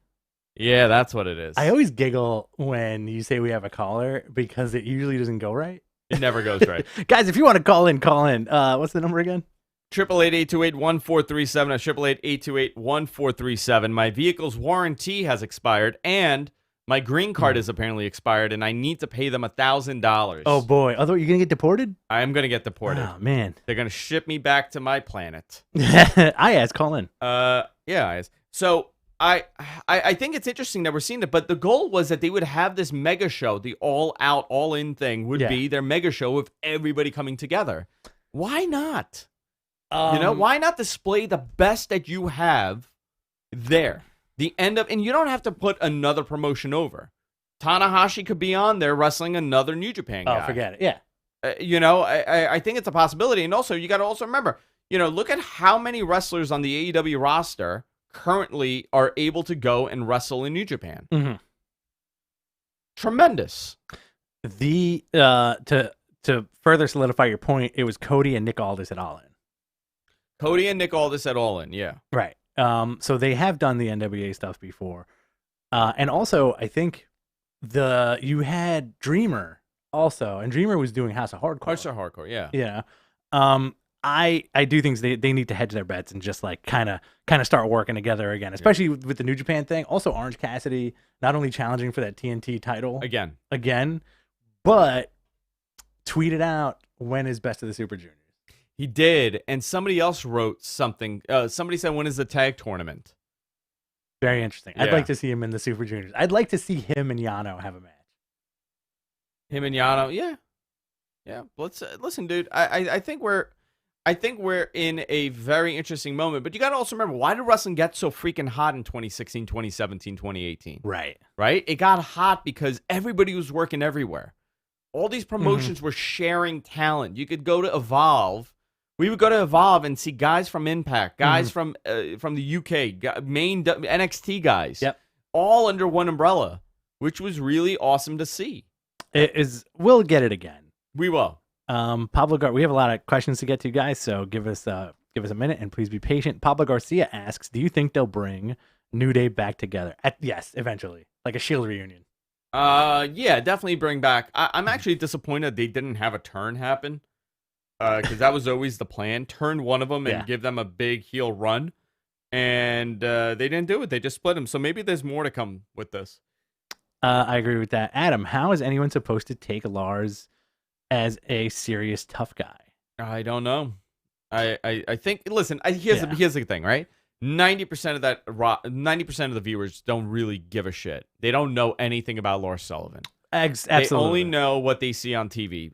Yeah, that's what it is. I always giggle when you say we have a caller because it usually doesn't go right. It never goes right. Guys, if you want to call in, call in. What's the number again? 888-828-1437. That's 888-828-1437. My vehicle's warranty has expired, and my green card is apparently expired, and I need to pay them $1,000. Oh, boy. Otherwise, you're going to get deported? I am going to get deported. Oh, man. They're going to ship me back to my planet. I asked, call in. Yeah, I asked. So I think it's interesting that we're seeing it, but the goal was that they would have this mega show, the all-out, all-in thing would be their mega show of everybody coming together. Why not? Why not display the best that you have there? And you don't have to put another promotion over. Tanahashi could be on there wrestling another New Japan guy. Oh, forget it. Yeah. I think it's a possibility. And also, you got to also remember, look at how many wrestlers on the AEW roster currently are able to go and wrestle in New Japan. Tremendous. To further solidify your point, it was Cody and Nick Aldis at All In. Cody and Nick Aldis at All In, yeah. Right. So they have done the NWA stuff before. And also, I think you had Dreamer also, and Dreamer was doing House of Hardcore. House of Hardcore, yeah. Yeah. I do think they need to hedge their bets and just like kind of start working together again, especially with the New Japan thing. Also, Orange Cassidy not only challenging for that TNT title again, but tweeted out when is Best of the Super Juniors. He did, and somebody else wrote something. Somebody said, when is the tag tournament? Very interesting. Yeah. I'd like to see him in the Super Juniors. I'd like to see him and Yano have a match. Him and Yano, yeah. Let's listen, dude. I think we're in a very interesting moment, but you got to also remember, why did wrestling get so freaking hot in 2016, 2017, 2018? Right. It got hot because everybody was working everywhere. All these promotions were sharing talent. You could go to Evolve. We would go to Evolve and see guys from Impact, guys from the UK, main NXT guys, all under one umbrella, which was really awesome to see. We'll get it again. We will. Pablo we have a lot of questions to get to, guys, so give us a minute and please be patient. Pablo Garcia asks, do you think they'll bring New Day back together? Yes, eventually. Like a Shield reunion. Yeah, definitely bring back. I'm actually disappointed they didn't have a turn happen. Because that was always the plan. Turn one of them and give them a big heel run. And they didn't do it. They just split them. So maybe there's more to come with this. I agree with that. Adam, how is anyone supposed to take Lars as a serious tough guy? I don't know. I think. Listen, here's the thing, right? 90% of that 90% of the viewers don't really give a shit. They don't know anything about Lars Sullivan. Absolutely. They only know what they see on TV.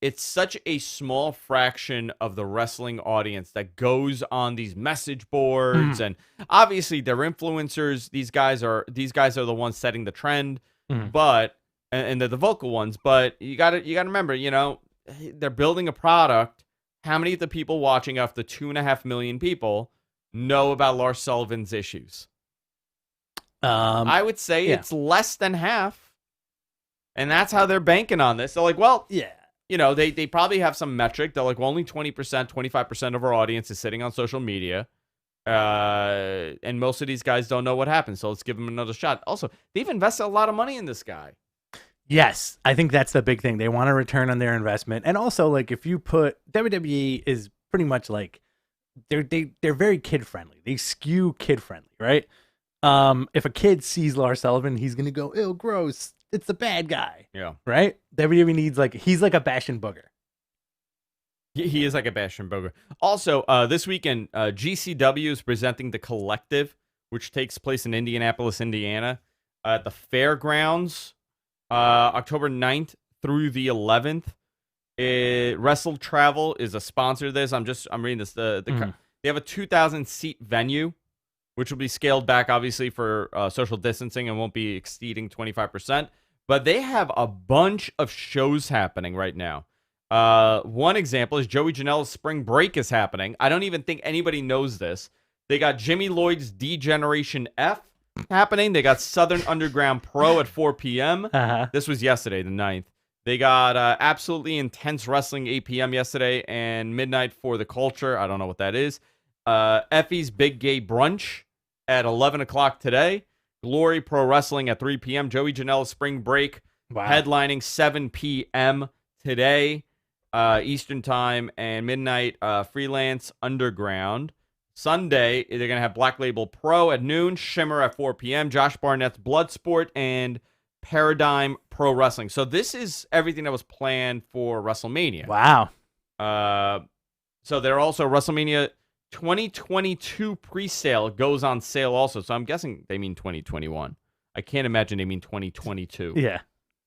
It's such a small fraction of the wrestling audience that goes on these message boards, and obviously they're influencers. These guys are the ones setting the trend, but and they're the vocal ones. But you got to remember, they're building a product. How many of the people watching of the 2.5 million people know about Lars Sullivan's issues? I would say it's less than half, and that's how they're banking on this. They're like, well, they probably have some metric. They're like, well, only 20%, 25% of our audience is sitting on social media. And most of these guys don't know what happened. So let's give them another shot. Also, they've invested a lot of money in this guy. Yes, I think that's the big thing. They want a return on their investment. And also, like, if you put WWE is pretty much like they're very kid friendly. They skew kid friendly, right? If a kid sees Lars Sullivan, he's gonna go, ew, gross. It's the bad guy. Yeah. Right? WWE needs he's like a Bastion Booger. He is like a Bastion Booger. Also, this weekend, GCW is presenting The Collective, which takes place in Indianapolis, Indiana, at the Fairgrounds, October 9th through the 11th. Wrestle Travel is a sponsor of this. I'm reading this. They have a 2,000 seat venue, which will be scaled back, obviously, for social distancing and won't be exceeding 25%. But they have a bunch of shows happening right now. One example is Joey Janela's Spring Break is happening. I don't even think anybody knows this. They got Jimmy Lloyd's D-Generation F happening. They got Southern Underground Pro at 4 p.m. This was yesterday, the 9th. They got Absolutely Intense Wrestling 8 p.m. yesterday and Midnight for the Culture. I don't know what that is. Effie's Big Gay Brunch at 11 o'clock today. Glory Pro Wrestling at 3 p.m. Joey Janela's Spring Break headlining 7 p.m. today, Eastern Time, and Midnight Freelance Underground. Sunday, they're going to have Black Label Pro at noon, Shimmer at 4 p.m., Josh Barnett's Bloodsport, and Paradigm Pro Wrestling. So this is everything that was planned for WrestleMania. Wow. So they're also WrestleMania 2022 pre-sale goes on sale also. So I'm guessing they mean 2021. I can't imagine they mean 2022. Yeah.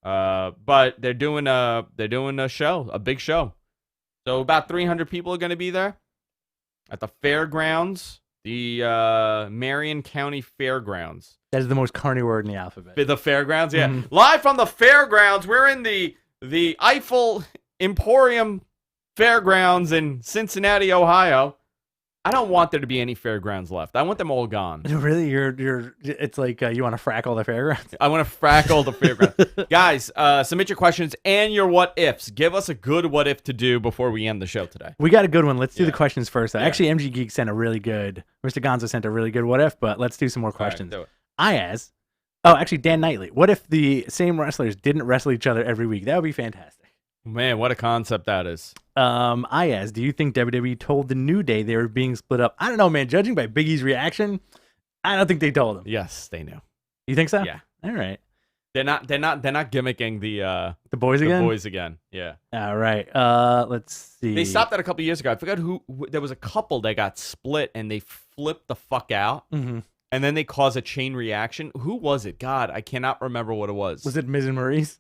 But they're doing a show, a big show. So about 300 people are going to be there at the fairgrounds, the Marion County Fairgrounds. That is the most carny word in the alphabet. The fairgrounds, yeah. Live from the fairgrounds. We're in the Eiffel Emporium Fairgrounds in Cincinnati, Ohio. I don't want there to be any fairgrounds left. I want them all gone. Really? It's like you want to frack all the fairgrounds? I want to frack all the fairgrounds. Guys, submit your questions and your what ifs. Give us a good what if to do before we end the show today. We got a good one. Let's do the questions first. Actually, MG Geek sent a really good, Mr. Gonzo sent a really good what if, but let's do some more questions. All right, do it. Actually, Dan Knightley. What if the same wrestlers didn't wrestle each other every week? That would be fantastic. Man, what a concept that is. Do you think WWE told the New Day they were being split up? I don't know, man. Judging by Big E's reaction, I don't think they told him. Yes, they knew. You think so? Yeah. All right. They're not gimmicking the boys again. The boys again. Yeah. All right. Let's see. They stopped that a couple years ago. I forgot who. There was a couple that got split and they flipped the fuck out. Mm-hmm. And then they caused a chain reaction. Who was it? God, I cannot remember what it was. Was it Miz and Maurice?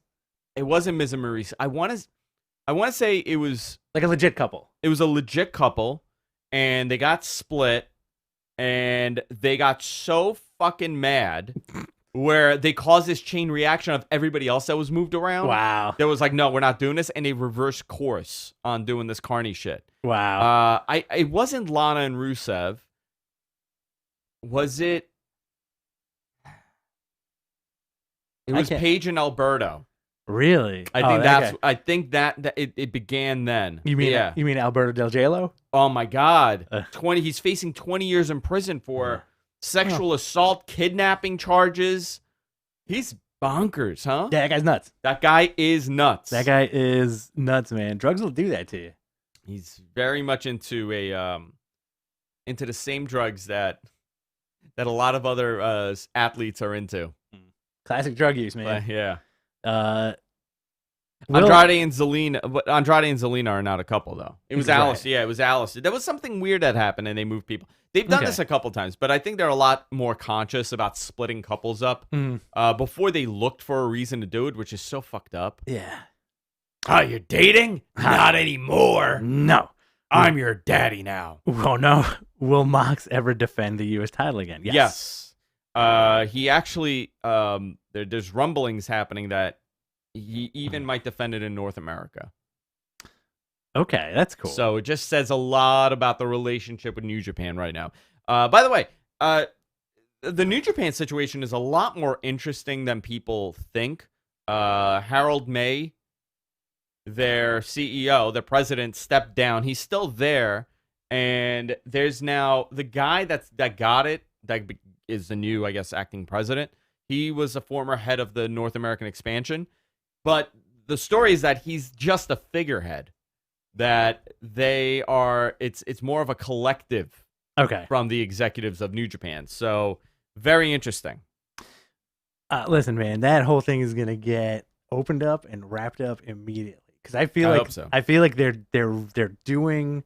It wasn't Miz and Maurice. I want to say it was like a legit couple. It was a legit couple, and they got split, and they got so fucking mad where they caused this chain reaction of everybody else that was moved around. Wow. That was like, no, we're not doing this, and they reversed course on doing this carny shit. Wow. It wasn't Lana and Rusev. Was it? It was Paige and Alberto. Really? I think that it began then. You mean yeah. You mean Alberto Del J-Lo? Oh my God. 20. He's facing 20 years in prison for sexual assault, kidnapping charges. He's bonkers, huh? Yeah, that guy's nuts. That guy is nuts. That guy is nuts, man. Drugs will do that to you. He's very much into into the same drugs that a lot of other athletes are into. Classic drug use, man. Yeah. Will- Andrade and Zelina are not a couple, though. It was Alice. Yeah, it was Alice. There was something weird that happened, and they moved people. They've done this a couple times, but I think they're a lot more conscious about splitting couples up before they looked for a reason to do it, which is so fucked up. Yeah. Oh, you're dating? Not anymore. No. I'm your daddy now. Oh, no. Will Mox ever defend the U.S. title again? Yes. He actually, there's rumblings happening that he even might defend it in North America. Okay, that's cool. So it just says a lot about the relationship with New Japan right now. By the way, the New Japan situation is a lot more interesting than people think. Harold May, their CEO, the president, stepped down. He's still there, and there's now the guy that got it, that is the new, I guess, acting president. He was a former head of the North American expansion, but the story is that he's just a figurehead. That it's more of a collective from the executives of New Japan. So very interesting. Listen, man, that whole thing is gonna get opened up and wrapped up immediately. Because I feel like they're doing.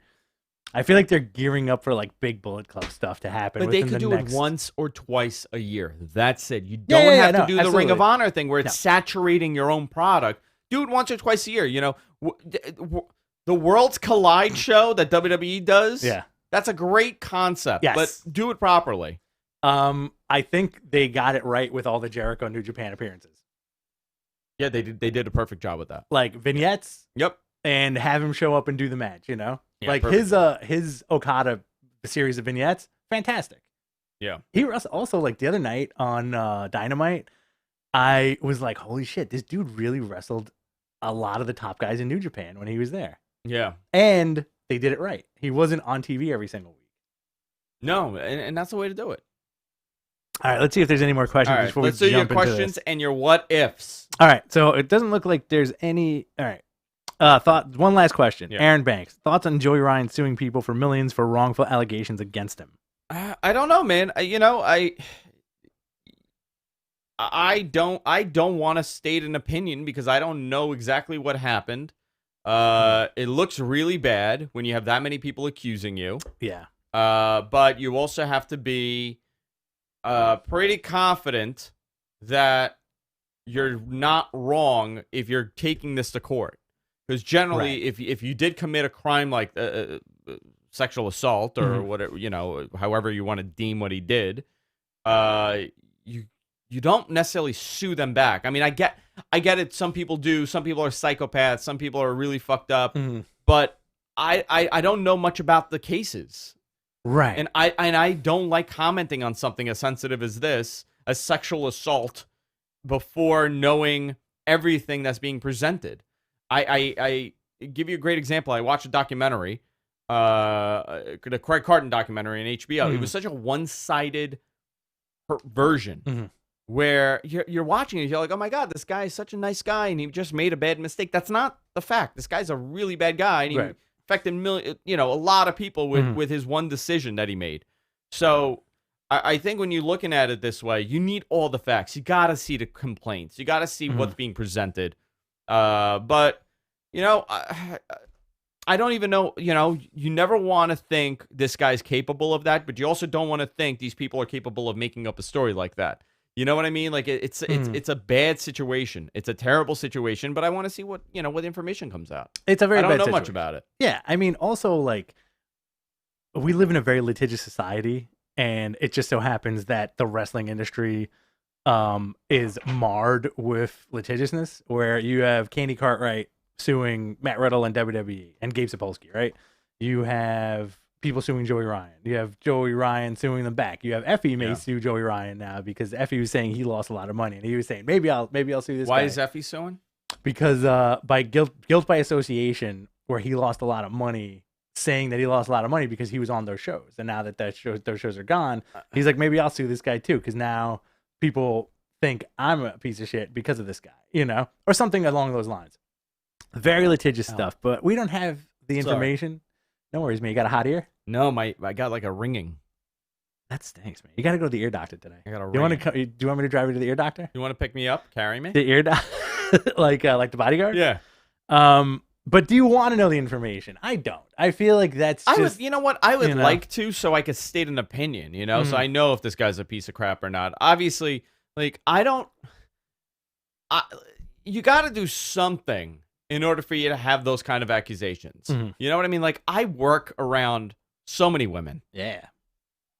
I feel like they're gearing up for like big Bullet Club stuff to happen. But they could do it once or twice a year. That's it. You don't have to do the Ring of Honor thing where it's saturating your own product. Do it once or twice a year. You know, the Worlds Collide show that WWE does. Yeah, that's a great concept. Yes. But do it properly. I think they got it right with all the Jericho New Japan appearances. Yeah, they did a perfect job with that. Like vignettes. Yep. And have him show up and do the match, you know? Yeah, like his Okada series of vignettes, fantastic. Yeah. He was also like the other night on Dynamite, I was like, holy shit, this dude really wrestled a lot of the top guys in New Japan when he was there. Yeah. And they did it right. He wasn't on TV every single week. No, and that's the way to do it. All right, let's see if there's any more questions before we jump into this. Let's do your questions and your what ifs. All right, so it doesn't look like there's any. All right. One last question. Yeah. Aaron Banks, thoughts on Joey Ryan suing people for millions for wrongful allegations against him? I don't know, man. I don't want to state an opinion because I don't know exactly what happened. It looks really bad when you have that many people accusing you. Yeah. But you also have to be pretty confident that you're not wrong if you're taking this to court. Because generally, if you did commit a crime like sexual assault or whatever, however you want to deem what he did, you don't necessarily sue them back. I mean, I get it. Some people do. Some people are psychopaths. Some people are really fucked up. But I don't know much about the cases. Right. And I don't like commenting on something as sensitive as this, a sexual assault, before knowing everything that's being presented. I give you a great example. I watched a documentary, the Craig Carton documentary on HBO. It was such a one-sided version where you're watching it. You're like, oh my God, this guy is such a nice guy, and he just made a bad mistake. That's not the fact. This guy's a really bad guy, and he affected a lot of people with his one decision that he made. So I think when you're looking at it this way, you need all the facts. You got to see the complaints. You got to see what's being presented. But I don't even know, you never want to think this guy's capable of that, but you also don't want to think these people are capable of making up a story like that. You know what I mean? Like it's a bad situation. It's a terrible situation, but I want to see what information comes out. It's a very bad situation. I don't know much about it. Yeah. I mean, also like we live in a very litigious society, and it just so happens that the wrestling industry is marred with litigiousness, where you have Candy Cartwright suing Matt Riddle and WWE and Gabe Sapolsky, right? You have people suing Joey Ryan. You have Joey Ryan suing them back. You have Effie may sue Joey Ryan now because Effie was saying he lost a lot of money, and he was saying maybe I'll sue this guy. Why is Effie suing? because by guilt by association, where he lost a lot of money, saying that he lost a lot of money because he was on those shows, and now that those shows are gone, he's like, maybe I'll sue this guy too, because now people think I'm a piece of shit because of this guy, or something along those lines. Very litigious stuff, but we don't have the information. No worries, man. You got a hot ear? No, I got like a ringing. That stinks, man. You got to go to the ear doctor today. I got a Do you want me to drive you to the ear doctor? You want to pick me up, carry me? The ear doctor, like the bodyguard? Yeah. But do you want to know the information? I don't. I feel like that's just... you know what? I would like to, so I could state an opinion, so I know if this guy's a piece of crap or not. Obviously, like, you got to do something in order for you to have those kind of accusations. You know what I mean? Like, I work around so many women. Yeah.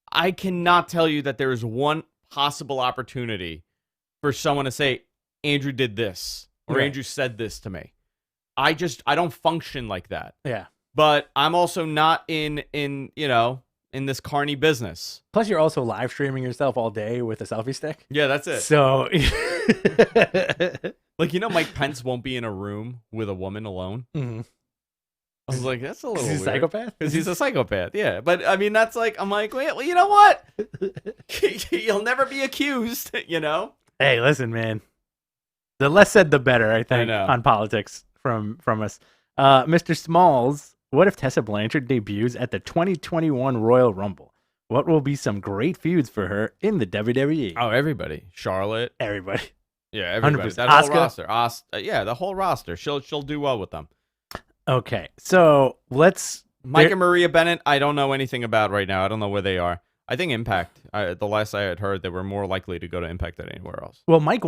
I cannot tell you that there is one possible opportunity for someone to say, Andrew did this, or Andrew said this to me. I don't function like that. Yeah. But I'm also not in this carny business. Plus, you're also live streaming yourself all day with a selfie stick. Yeah, that's it. So, like, Mike Pence won't be in a room with a woman alone. Mm-hmm. I was like, that's a little weird. He's a psychopath? Because he's a psychopath, yeah. But, I mean, I'm like, well, you know what? You'll never be accused, Hey, listen, man. The less said, the better, I think, on politics from us. Mr. Smalls, what if Tessa Blanchard debuts at the 2021 Royal Rumble? What will be some great feuds for her in the WWE? Oh, everybody. Charlotte. Everybody. Yeah, everybody. 100%. That whole roster. Yeah, the whole roster. She'll do well with them. Okay, so let's... Mike and Maria Bennett, I don't know anything about right now. I don't know where they are. I think Impact. The last I had heard, they were more likely to go to Impact than anywhere else. Well, Mike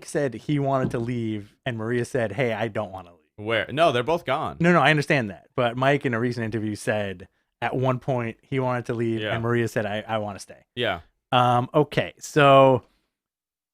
said he wanted to leave, and Maria said, hey, I don't want to leave. Where? No, they're both gone. No, I understand that. But Mike, in a recent interview, said at one point he wanted to leave, and Maria said, I want to stay. Yeah. Okay, so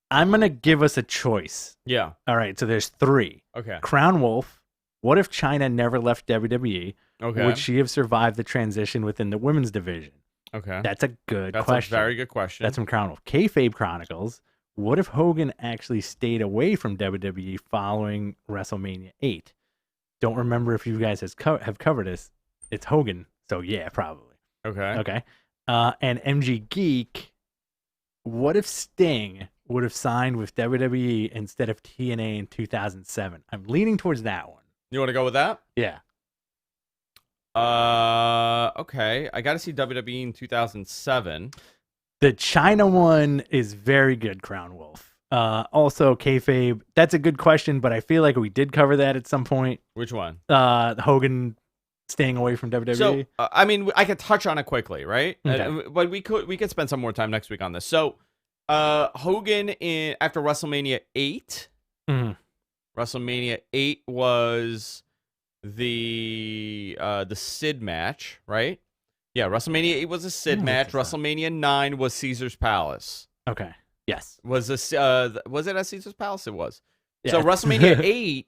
I'm going to give us a choice. Yeah. All right, so there's 3. Okay. Crown Wolf. What if Chyna never left WWE? Okay. Would she have survived the transition within the women's division? Okay. That's a good question. That's a very good question. That's from Crown Wolf. Kayfabe Chronicles. What if Hogan actually stayed away from WWE following WrestleMania 8? Don't remember if you guys have covered this. It's Hogan, so yeah, probably. Okay. And MG Geek. What if Sting would have signed with WWE instead of TNA in 2007? I'm leaning towards that one. You want to go with that? Yeah. Okay. I got to see WWE in 2007. The Chyna one is very good, Crown Wolf. Also, kayfabe. That's a good question, but I feel like we did cover that at some point. Which one? Hogan staying away from WWE. So, I mean, I could touch on it quickly, right? Okay. But we could spend some more time next week on this. So, Hogan after WrestleMania 8. Mm-hmm. WrestleMania 8 was the Sid match, right? Yeah, WrestleMania 8 was a Sid match. WrestleMania 9 was Caesar's Palace. Okay. Yes. Was it at Caesar's Palace? It was. Yeah. So WrestleMania 8,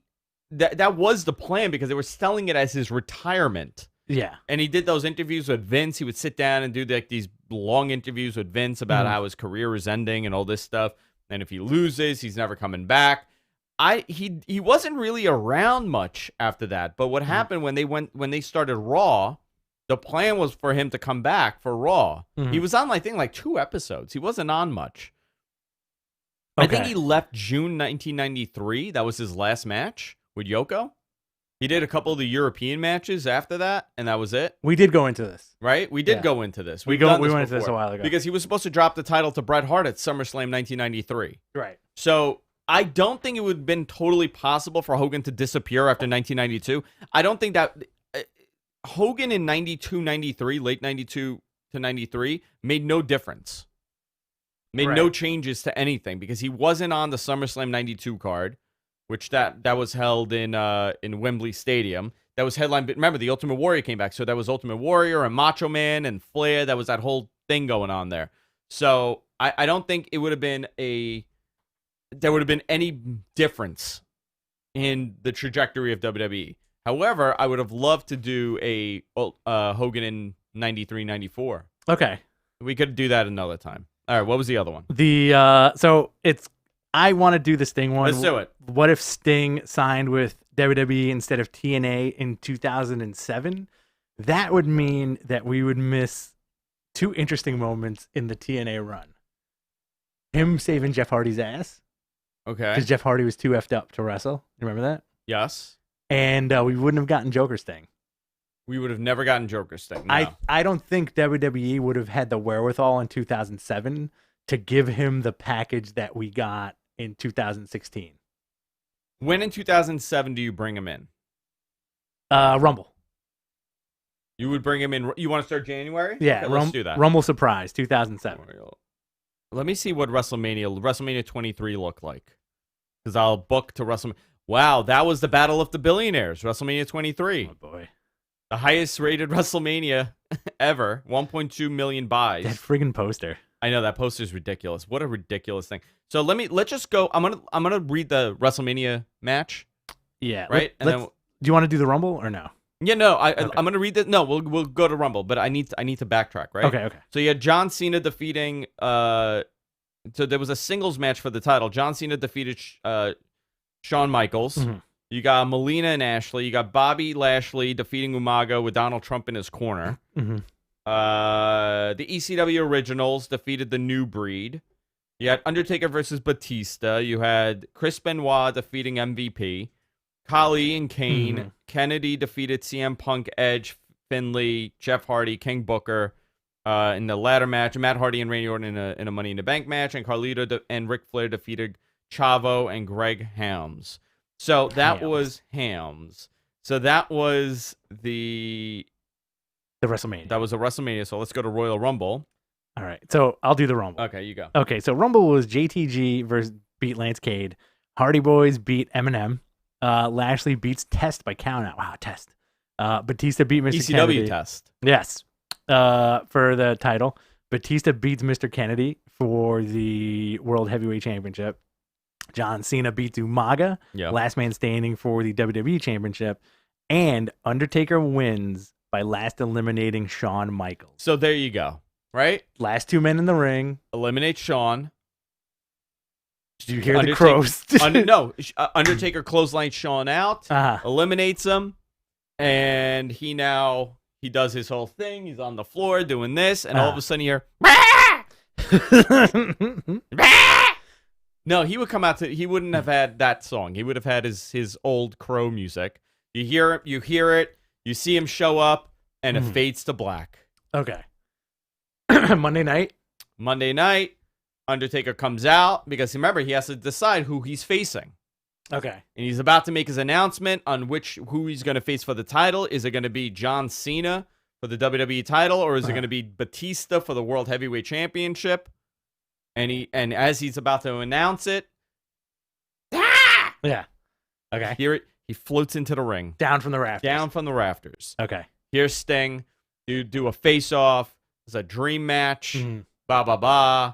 that was the plan because they were selling it as his retirement. Yeah. And he did those interviews with Vince. He would sit down and do these long interviews with Vince about how his career is ending and all this stuff. And if he loses, he's never coming back. He wasn't really around much after that. But what happened when they started Raw, the plan was for him to come back for Raw. He was on, I think, like 2 episodes. He wasn't on much. Okay. I think he left June 1993. That was his last match with Yoko. He did a couple of the European matches after that, and that was it. We did go into this. Right? We did go into this. We went into this a while ago. Because he was supposed to drop the title to Bret Hart at SummerSlam 1993. Right. So I don't think it would have been totally possible for Hogan to disappear after 1992. I don't think that Hogan in 92, 93, late 92 to 93, made no difference. Made no changes to anything because he wasn't on the SummerSlam 92 card, which that was held in Wembley Stadium. That was headlined. Remember, the Ultimate Warrior came back, so that was Ultimate Warrior and Macho Man and Flair. That was that whole thing going on there. So I don't think it would have been there would have been any difference in the trajectory of WWE. However, I would have loved to do a Hogan in 93, 94. Okay. We could do that another time. All right, what was the other one? So it's I want to do the Sting one. Let's do it. What if Sting signed with WWE instead of TNA in 2007? That would mean that we would miss two interesting moments in the TNA run. Him saving Jeff Hardy's ass. Okay. Because Jeff Hardy was too effed up to wrestle. You remember that? Yes. And we wouldn't have gotten Joker Sting. We would have never gotten Joker Sting. No. I don't think WWE would have had the wherewithal in 2007 to give him the package that we got in 2016. When in 2007 do you bring him in? Rumble. You would bring him in. You want to start January? Yeah, Okay, let's do that. Rumble Surprise 2007. Let me see what WrestleMania 23 looked like. Because I'll book to WrestleMania. Wow, that was the Battle of the Billionaires, WrestleMania 23. Oh, boy. The highest rated WrestleMania ever. 1.2 million buys. That friggin' poster. I know that poster's ridiculous. What a ridiculous thing. So let's just go. I'm gonna read the WrestleMania match. Yeah. Right? Do you want to do the Rumble or no? Yeah, no, Okay. I'm gonna read that. No, we'll go to Rumble, but I need to backtrack, right? Okay. So you had John Cena defeating. So there was a singles match for the title. John Cena defeated Shawn Michaels. Mm-hmm. You got Melina and Ashley. You got Bobby Lashley defeating Umaga with Donald Trump in his corner. Mm-hmm. The ECW Originals defeated the New Breed. You had Undertaker versus Batista. You had Chris Benoit defeating MVP. Khali and Kane. Mm-hmm. Kennedy defeated CM Punk, Edge, Finlay, Jeff Hardy, King Booker in the ladder match. Matt Hardy and Randy Orton in a Money in the Bank match. And Carlito and Ric Flair defeated Chavo and Greg Hams. So that was Hams. So that was the WrestleMania. That was a WrestleMania. So let's go to Royal Rumble. All right. So I'll do the Rumble. Okay, you go. Okay. So Rumble was JTG versus beat Lance Cade. Hardy Boys beat Eminem. Lashley beats Test by countout. Wow, Test. Batista beat Mr. ECW Kennedy. Test. Yes. For the title. Batista beats Mr. Kennedy for the World Heavyweight Championship. John Cena beats Umaga. Yeah. Last man standing for the WWE Championship. And Undertaker wins by last eliminating Shawn Michaels. So there you go. Right? Last two men in the ring. Eliminate Shawn. Did you hear the crows? Undertaker clothesline Shawn out. Eliminates him. And he does his whole thing. He's on the floor doing this. And all of a sudden you hear... No, he would come out he wouldn't have had that song. He would have had his old crow music. You hear it, you see him show up, and it fades to black. Okay. Monday night, Undertaker comes out because remember he has to decide who he's facing. Okay. And he's about to make his announcement on who he's going to face for the title. Is it going to be John Cena for the WWE title, or is it going to be Batista for the World Heavyweight Championship? And as he's about to announce it, yeah. Okay. Hear it. He floats into the ring. Down from the rafters. Okay. Here's Sting. You do a face-off. It's a dream match. Mm-hmm. Blah, blah, blah.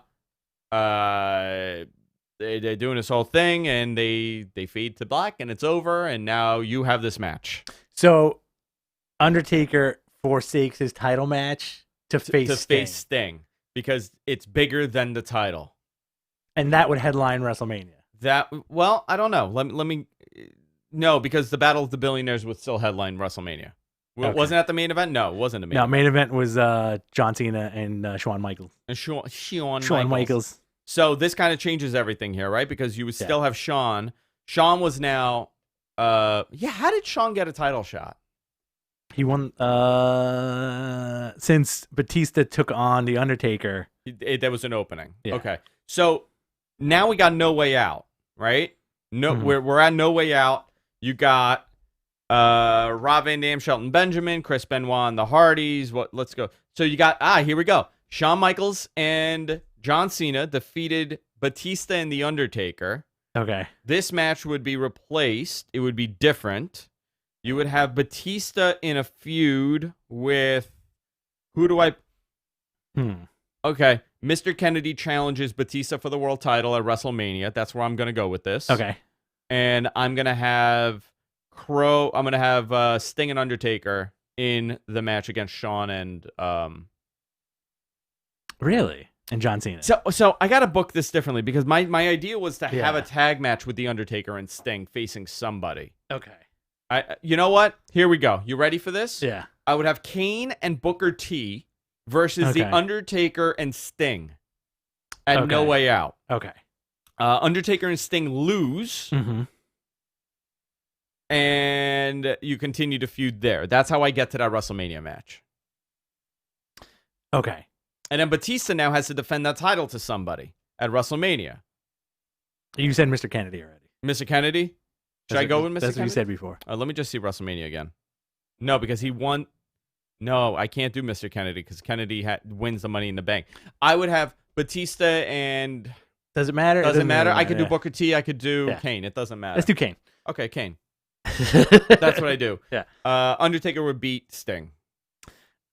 They're doing this whole thing, and they fade to black, and it's over, and now you have this match. So, Undertaker forsakes his title match to face Sting. Because it's bigger than the title. And that would headline WrestleMania. I don't know. Let me... No, because the Battle of the Billionaires would still headline WrestleMania. Okay. Wasn't that the main event? No, it wasn't the main event. No, main event was John Cena and Shawn Michaels. And Shawn Michaels. So this kind of changes everything here, right? Because you would still have Shawn. Shawn was now... how did Shawn get a title shot? He won since Batista took on The Undertaker. There was an opening. Yeah. Okay. So now we got No Way Out, right? No, we're at No Way Out. You got Rob Van Dam, Shelton Benjamin, Chris Benoit, and the Hardys. Let's go. So you got here we go. Shawn Michaels and John Cena defeated Batista and The Undertaker. Okay. This match would be replaced. It would be different. You would have Batista in a feud with who do I? Okay, Mr. Kennedy challenges Batista for the world title at WrestleMania. That's where I'm gonna go with this. Okay, and I'm gonna have Sting and Undertaker in the match against Shawn and Really? and John Cena. So I got to book this differently because my idea was to have Yeah. a tag match with The Undertaker and Sting facing somebody. Okay. You know what? Here we go. You ready for this? Yeah. I would have Kane and Booker T versus The Okay. Undertaker and Sting at No Okay. Way Out. Okay. Undertaker and Sting lose, Mm-hmm. and you continue to feud there. That's how I get to that WrestleMania match. Okay. And then Batista now has to defend that title to somebody at WrestleMania. You said Mr. Kennedy already. Mr. Kennedy? Should I go with Mr. That's Kennedy? what you said before. Let me just see WrestleMania again. No, because he won. No, I can't do Mr. Kennedy because Kennedy wins the Money in the Bank. I would have Batista and... Does it matter? Doesn't matter. really I could do yeah. Booker T. I could do Yeah. Kane. It doesn't matter. Let's do Kane. Okay, Kane. That's what I do. Yeah. Undertaker would beat Sting.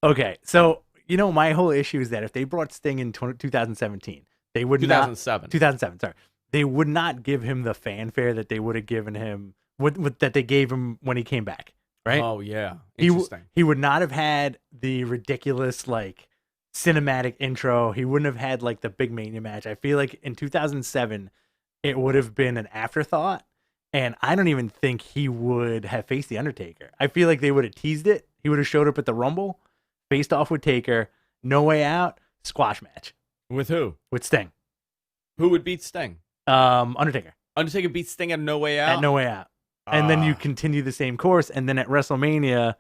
Okay. So, my whole issue is that if they brought Sting in 2017, they would 2007. 2007, sorry. They would not give him the fanfare that they would have given him, that they gave him when he came back, right? Oh, yeah. He Interesting. he would not have had the ridiculous, cinematic intro. He wouldn't have had, the big Mania match. I feel like in 2007, it would have been an afterthought, and I don't even think he would have faced The Undertaker. I feel like they would have teased it. He would have showed up at the Rumble, faced off with Taker, No Way Out, squash match With who? with Sting. Who would beat Sting? Undertaker Undertaker beats Sting at No Way Out? at No Way Out. And then you Ah. continue the same course, and then at WrestleMania,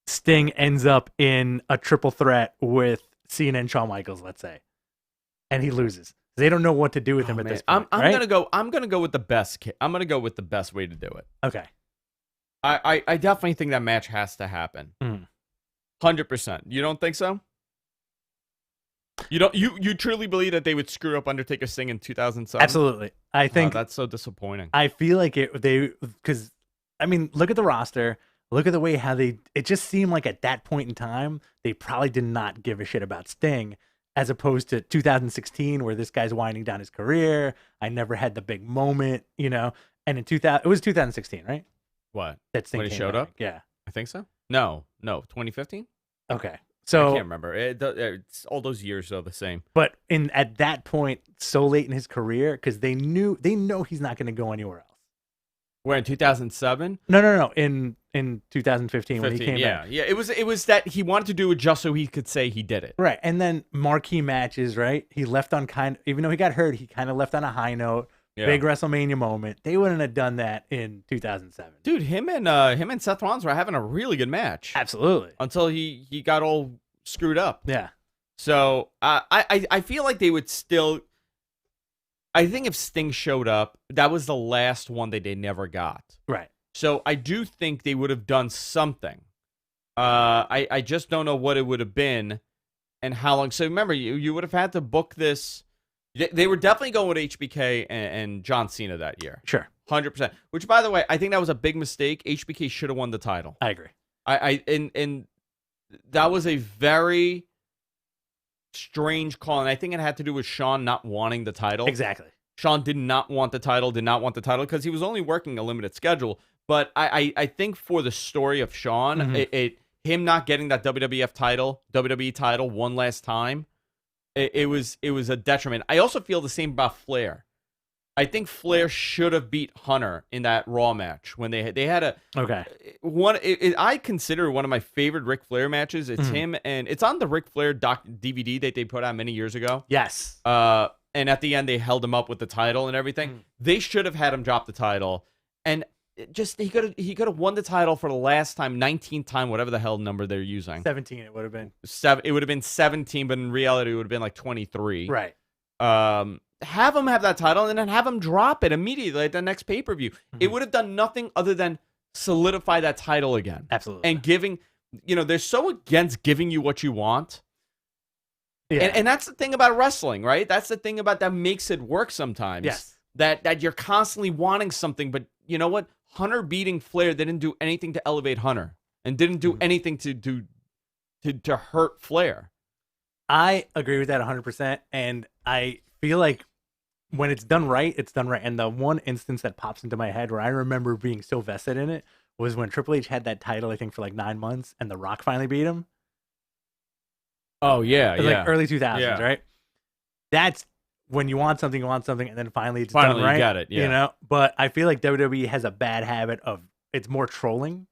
Sting ends up in a triple threat with Cena and Shawn Michaels, let's say, and he loses. They don't know what to do with him at Man, this point. I'm right? gonna go with the best. I'm gonna go with the best way to do it. Okay. I definitely think that match has to happen. Mm. 100%. You don't think so? You truly believe that they would screw up Undertaker Sting in 2007? Absolutely. I think that's so disappointing. I feel like because look at the roster, look at the way how it just seemed like at that point in time they probably did not give a shit about Sting, as opposed to 2016 where this guy's winding down his career. I never had the big moment, and in 2000 it was 2016, right? What? That Sting When he came showed back. up? Yeah. I think so. No, 2015. Okay. I So, can't remember. It's all those years are the same. but at that point, so late in his career, because they know he's not going to go anywhere else. We're in 2007. No. In 2015 when he came back. Yeah. It was that he wanted to do it just so he could say he did it. Right. And then marquee matches, right? He left on even though he got hurt, he kind of left on a high note. Yeah. Big WrestleMania moment. They wouldn't have done that in 2007. Dude, him and Seth Rollins were having a really good match Absolutely. until he got all screwed up. Yeah. So I feel like they would still. I think if Sting showed up, that was the last one that they never got. Right. So I do think they would have done something. I just don't know what it would have been and how long. So remember, you would have had to book this. They were definitely going with HBK and John Cena that year. Sure. 100%. Which, by the way, I think that was a big mistake. HBK should have won the title. I agree. And that was a very strange call, and I think it had to do with Shawn not wanting the title. Exactly. Shawn did not want the title because he was only working a limited schedule. But I think for the story of Shawn, Mhm. him not getting that WWE title one last time, it was a detriment. I also feel the same about Flair. I think Flair should have beat Hunter in that Raw match when they had a Okay. I consider one of my favorite Ric Flair matches. It's him, and it's on the Ric Flair DVD that they put out many years ago. Yes. And at the end they held him up with the title and everything. They should have had him drop the title, and just he could have won the title for the last time, 19th time, whatever the hell number they're using. 17 it would have been. It would have been 17, but in reality it would have been like 23. Right. Have him have that title and then have him drop it immediately at the next pay-per-view. It would have done nothing other than solidify that title again. Absolutely. And giving, they're so against giving you what you want. Yeah. And that's the thing about wrestling, right? That's the thing about that makes it work sometimes. Yes. That you're constantly wanting something, but you know what? Hunter beating Flair didn't do anything to elevate Hunter and didn't do anything to hurt Flair. I agree with that 100%. And I feel like when it's done right, it's done right. And the one instance that pops into my head where I remember being so vested in it was when Triple H had that title, I think, for like 9 months, and The Rock finally beat him. Oh, yeah, It was like early 2000s, Yeah. right? that's when you want something, and then finally it's Finally done right. you get it, yeah. You know, but I feel like WWE has a bad habit of it's more trolling.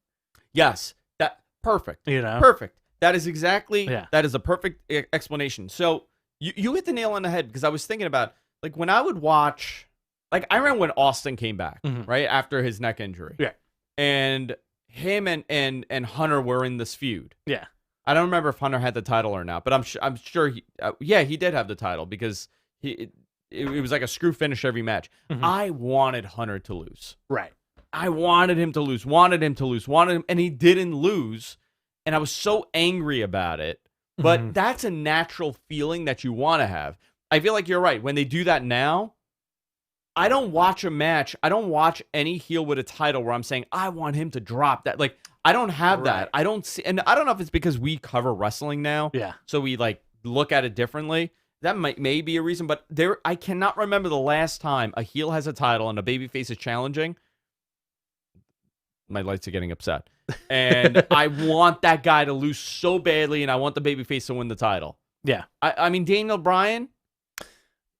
Yes, that perfect. You know, Perfect. That is exactly. Yeah. That is a perfect explanation. So you hit the nail on the head because I was thinking about like when I would watch. Like, I remember when Austin came back, right, after his neck injury. Yeah. And him and Hunter were in this feud. Yeah. I don't remember if Hunter had the title or not, but I'm sure he did have the title because it was like a screw finish every match. I wanted Hunter to lose. Right. I wanted him to lose, and he didn't lose, and I was so angry about it. But that's a natural feeling that you want to have. I feel like you're right. When they do that now, I don't watch a match. I don't watch any heel with a title where I'm saying, I want him to drop that. Like, I don't have that. I don't see, and I don't know if it's because we cover wrestling now. Yeah. So we like look at it differently. That may be a reason, but I cannot remember the last time a heel has a title and a babyface is challenging. My lights are getting upset. And I want that guy to lose so badly, and I want the babyface to win the title. Yeah. I mean, Daniel Bryan,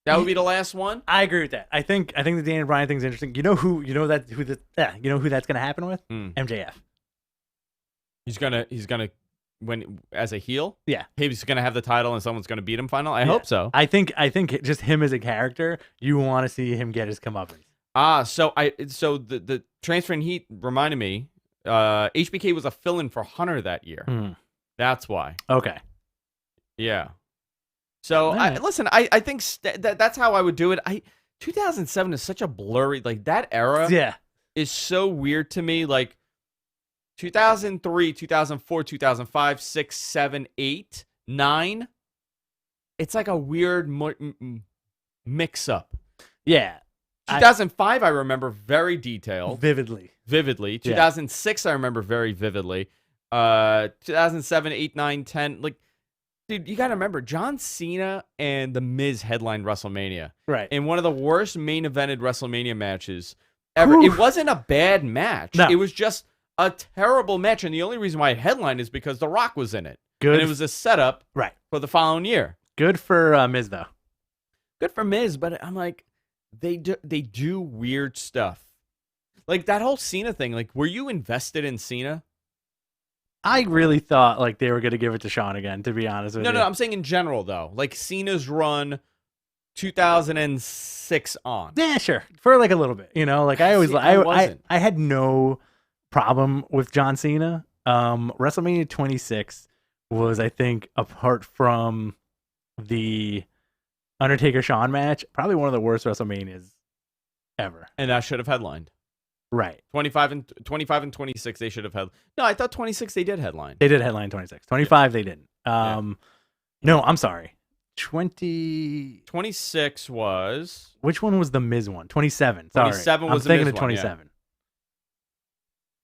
that would be the last one. I agree with that. I think the Daniel Bryan thing is interesting. You know who that's gonna happen with? MJF. He's gonna when as a heel. Yeah, he's gonna have the title and someone's gonna beat him. I hope so. I think just him as a character, you want to see him get his comeuppance. So the transfer in heat reminded me. HBK was a fill-in for Hunter that year. That's why. Okay. Yeah. So listen, I think that's how I would do it. 2007 is such a blurry, like that era. Yeah, is so weird to me. Like 2003, 2004, 2005, 6, 7, 8, 9. It's like a weird mix up. Yeah. 2005 I remember very detailed, vividly. 2006 I remember very vividly. 2007, 8, 9, 10, like. Dude, you got to remember, John Cena and The Miz headlined WrestleMania. Right. In one of the worst main evented WrestleMania matches ever. Oof. It wasn't a bad match. No. It was just a terrible match. And the only reason why it headlined is because The Rock was in it. Good. And it was a setup for the following year. Good for Miz, though. Good for Miz, but I'm like, they do weird stuff. Like that whole Cena thing. Like, were you invested in Cena? I really thought like they were going to give it to Shawn again, to be honest with you. No, I'm saying in general, though. Like Cena's run 2006 on. Yeah, sure. For like a little bit. You know, like I had no problem with John Cena. WrestleMania 26 was, I think, apart from the Undertaker Shawn match, probably one of the worst WrestleManias ever. And that should have headlined. Right. 25 and 26 they should have had. No, I thought 26 they did headline. They did headline 26. 25 they didn't. No, I'm sorry. 26 was which one was the Miz one? 27. Sorry. 27 was I'm thinking the Miz of 27. One,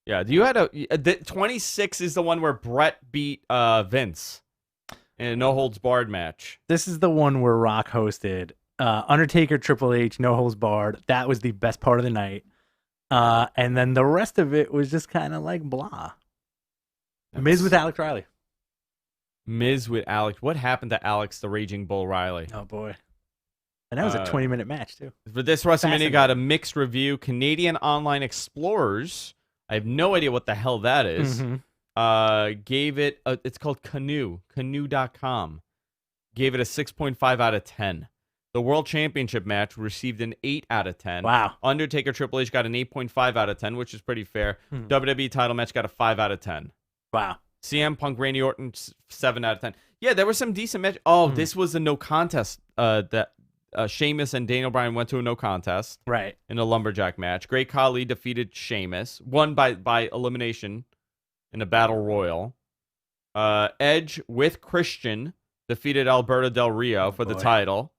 yeah. You had the 26 is the one where Brett beat Vince in a no holds barred match. This is the one where Rock hosted Undertaker, Triple H, no holds barred. That was the best part of the night. And then the rest of it was just kind of like blah. Miz with Alex Riley. Miz with Alex. What happened to Alex the Raging Bull Riley? Oh, boy. And that was a 20-minute match, too. But this WrestleMania got a mixed review. Canadian Online Explorers, I have no idea what the hell that is, gave it, it's called canoe.com, gave it a 6.5 out of 10. The World Championship match received an 8 out of 10. Wow. Undertaker Triple H got an 8.5 out of 10, which is pretty fair. WWE title match got a 5 out of 10. Wow. CM Punk, Randy Orton, 7 out of 10. Yeah, there were some decent matches. Oh, this was a no contest that Sheamus and Daniel Bryan went to a no contest. Right. In a lumberjack match. Great Khali defeated Sheamus. Won by elimination in a battle royal. Edge with Christian defeated Alberto Del Rio for the title.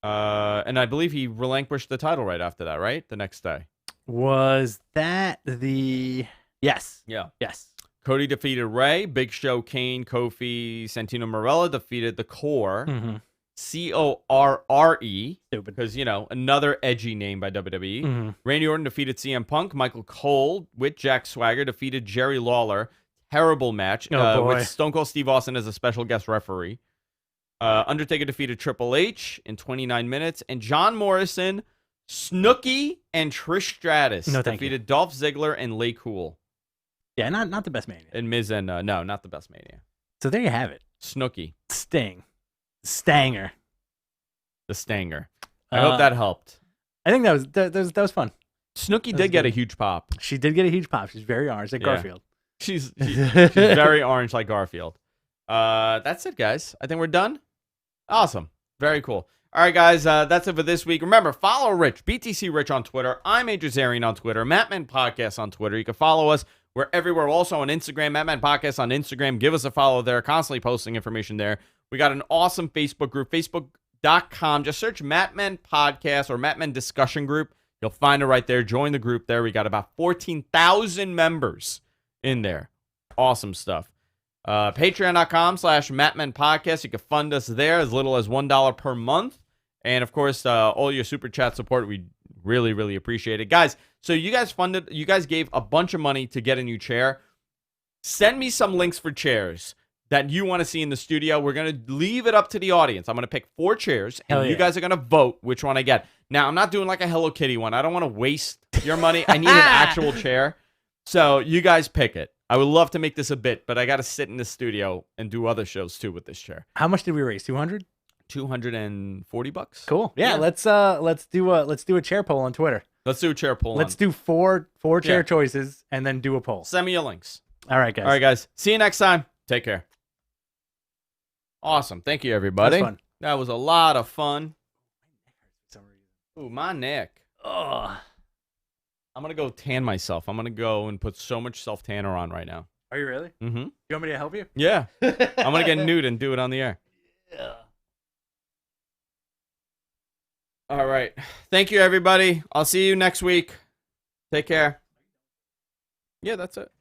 And I believe he relinquished the title right after that, right? The next day. Was that the... Yes. Yeah. Yes. Cody defeated Ray. Big Show, Kane, Kofi, Santino Marella defeated the Core. Corre. Stupid. Because, another edgy name by WWE. Randy Orton defeated CM Punk. Michael Cole with Jack Swagger defeated Jerry Lawler. Terrible match with Stone Cold Steve Austin as a special guest referee. Undertaker defeated Triple H in 29 minutes. And John Morrison, Snooki, and Trish Stratus defeated Dolph Ziggler and Lay Cool. Yeah, not the best Mania. And Miz and, no, not the best Mania. So there you have it. Snooki. Sting. Stanger. The Stanger. I hope that helped. I think that was fun. Snooki did get a huge pop. She did get a huge pop. She's very orange like Garfield. She's very orange like Garfield. That's it, guys. I think we're done. Awesome. Very cool. All right, guys. That's it for this week. Remember, follow Rich, BTC Rich on Twitter. I'm Adrian on Twitter. Mattman Podcast on Twitter. You can follow us. We're everywhere. Also on Instagram. Mattman Podcast on Instagram. Give us a follow there. Constantly posting information there. We got an awesome Facebook group. Facebook.com. Just search Mattman Podcast or Mattman Discussion Group. You'll find it right there. Join the group there. We got about 14,000 members in there. Awesome stuff. Patreon.com/Mattman Podcast. You can fund us there as little as $1 per month. And, of course, all your super chat support, we really, really appreciate it. Guys, so you guys gave a bunch of money to get a new chair. Send me some links for chairs that you want to see in the studio. We're going to leave it up to the audience. I'm going to pick 4 chairs, and you guys are going to vote which one I get. Now, I'm not doing like a Hello Kitty one. I don't want to waste your money. I need an actual chair. So you guys pick it. I would love to make this a bit, but I got to sit in the studio and do other shows too with this chair. How much did we raise? 200? $240. Cool. Yeah, let's do a chair poll on Twitter. Let's do a chair poll. Let's do four chair choices and then do a poll. Send me your links. All right, guys. See you next time. Take care. Awesome. Thank you, everybody. That was fun. That was a lot of fun. Ooh, my neck. Ugh. I'm going to go tan myself. I'm going to go and put so much self-tanner on right now. Are you really? Mm-hmm. You want me to help you? Yeah. I'm going to get nude and do it on the air. Yeah. All right. Thank you, everybody. I'll see you next week. Take care. Yeah, that's it.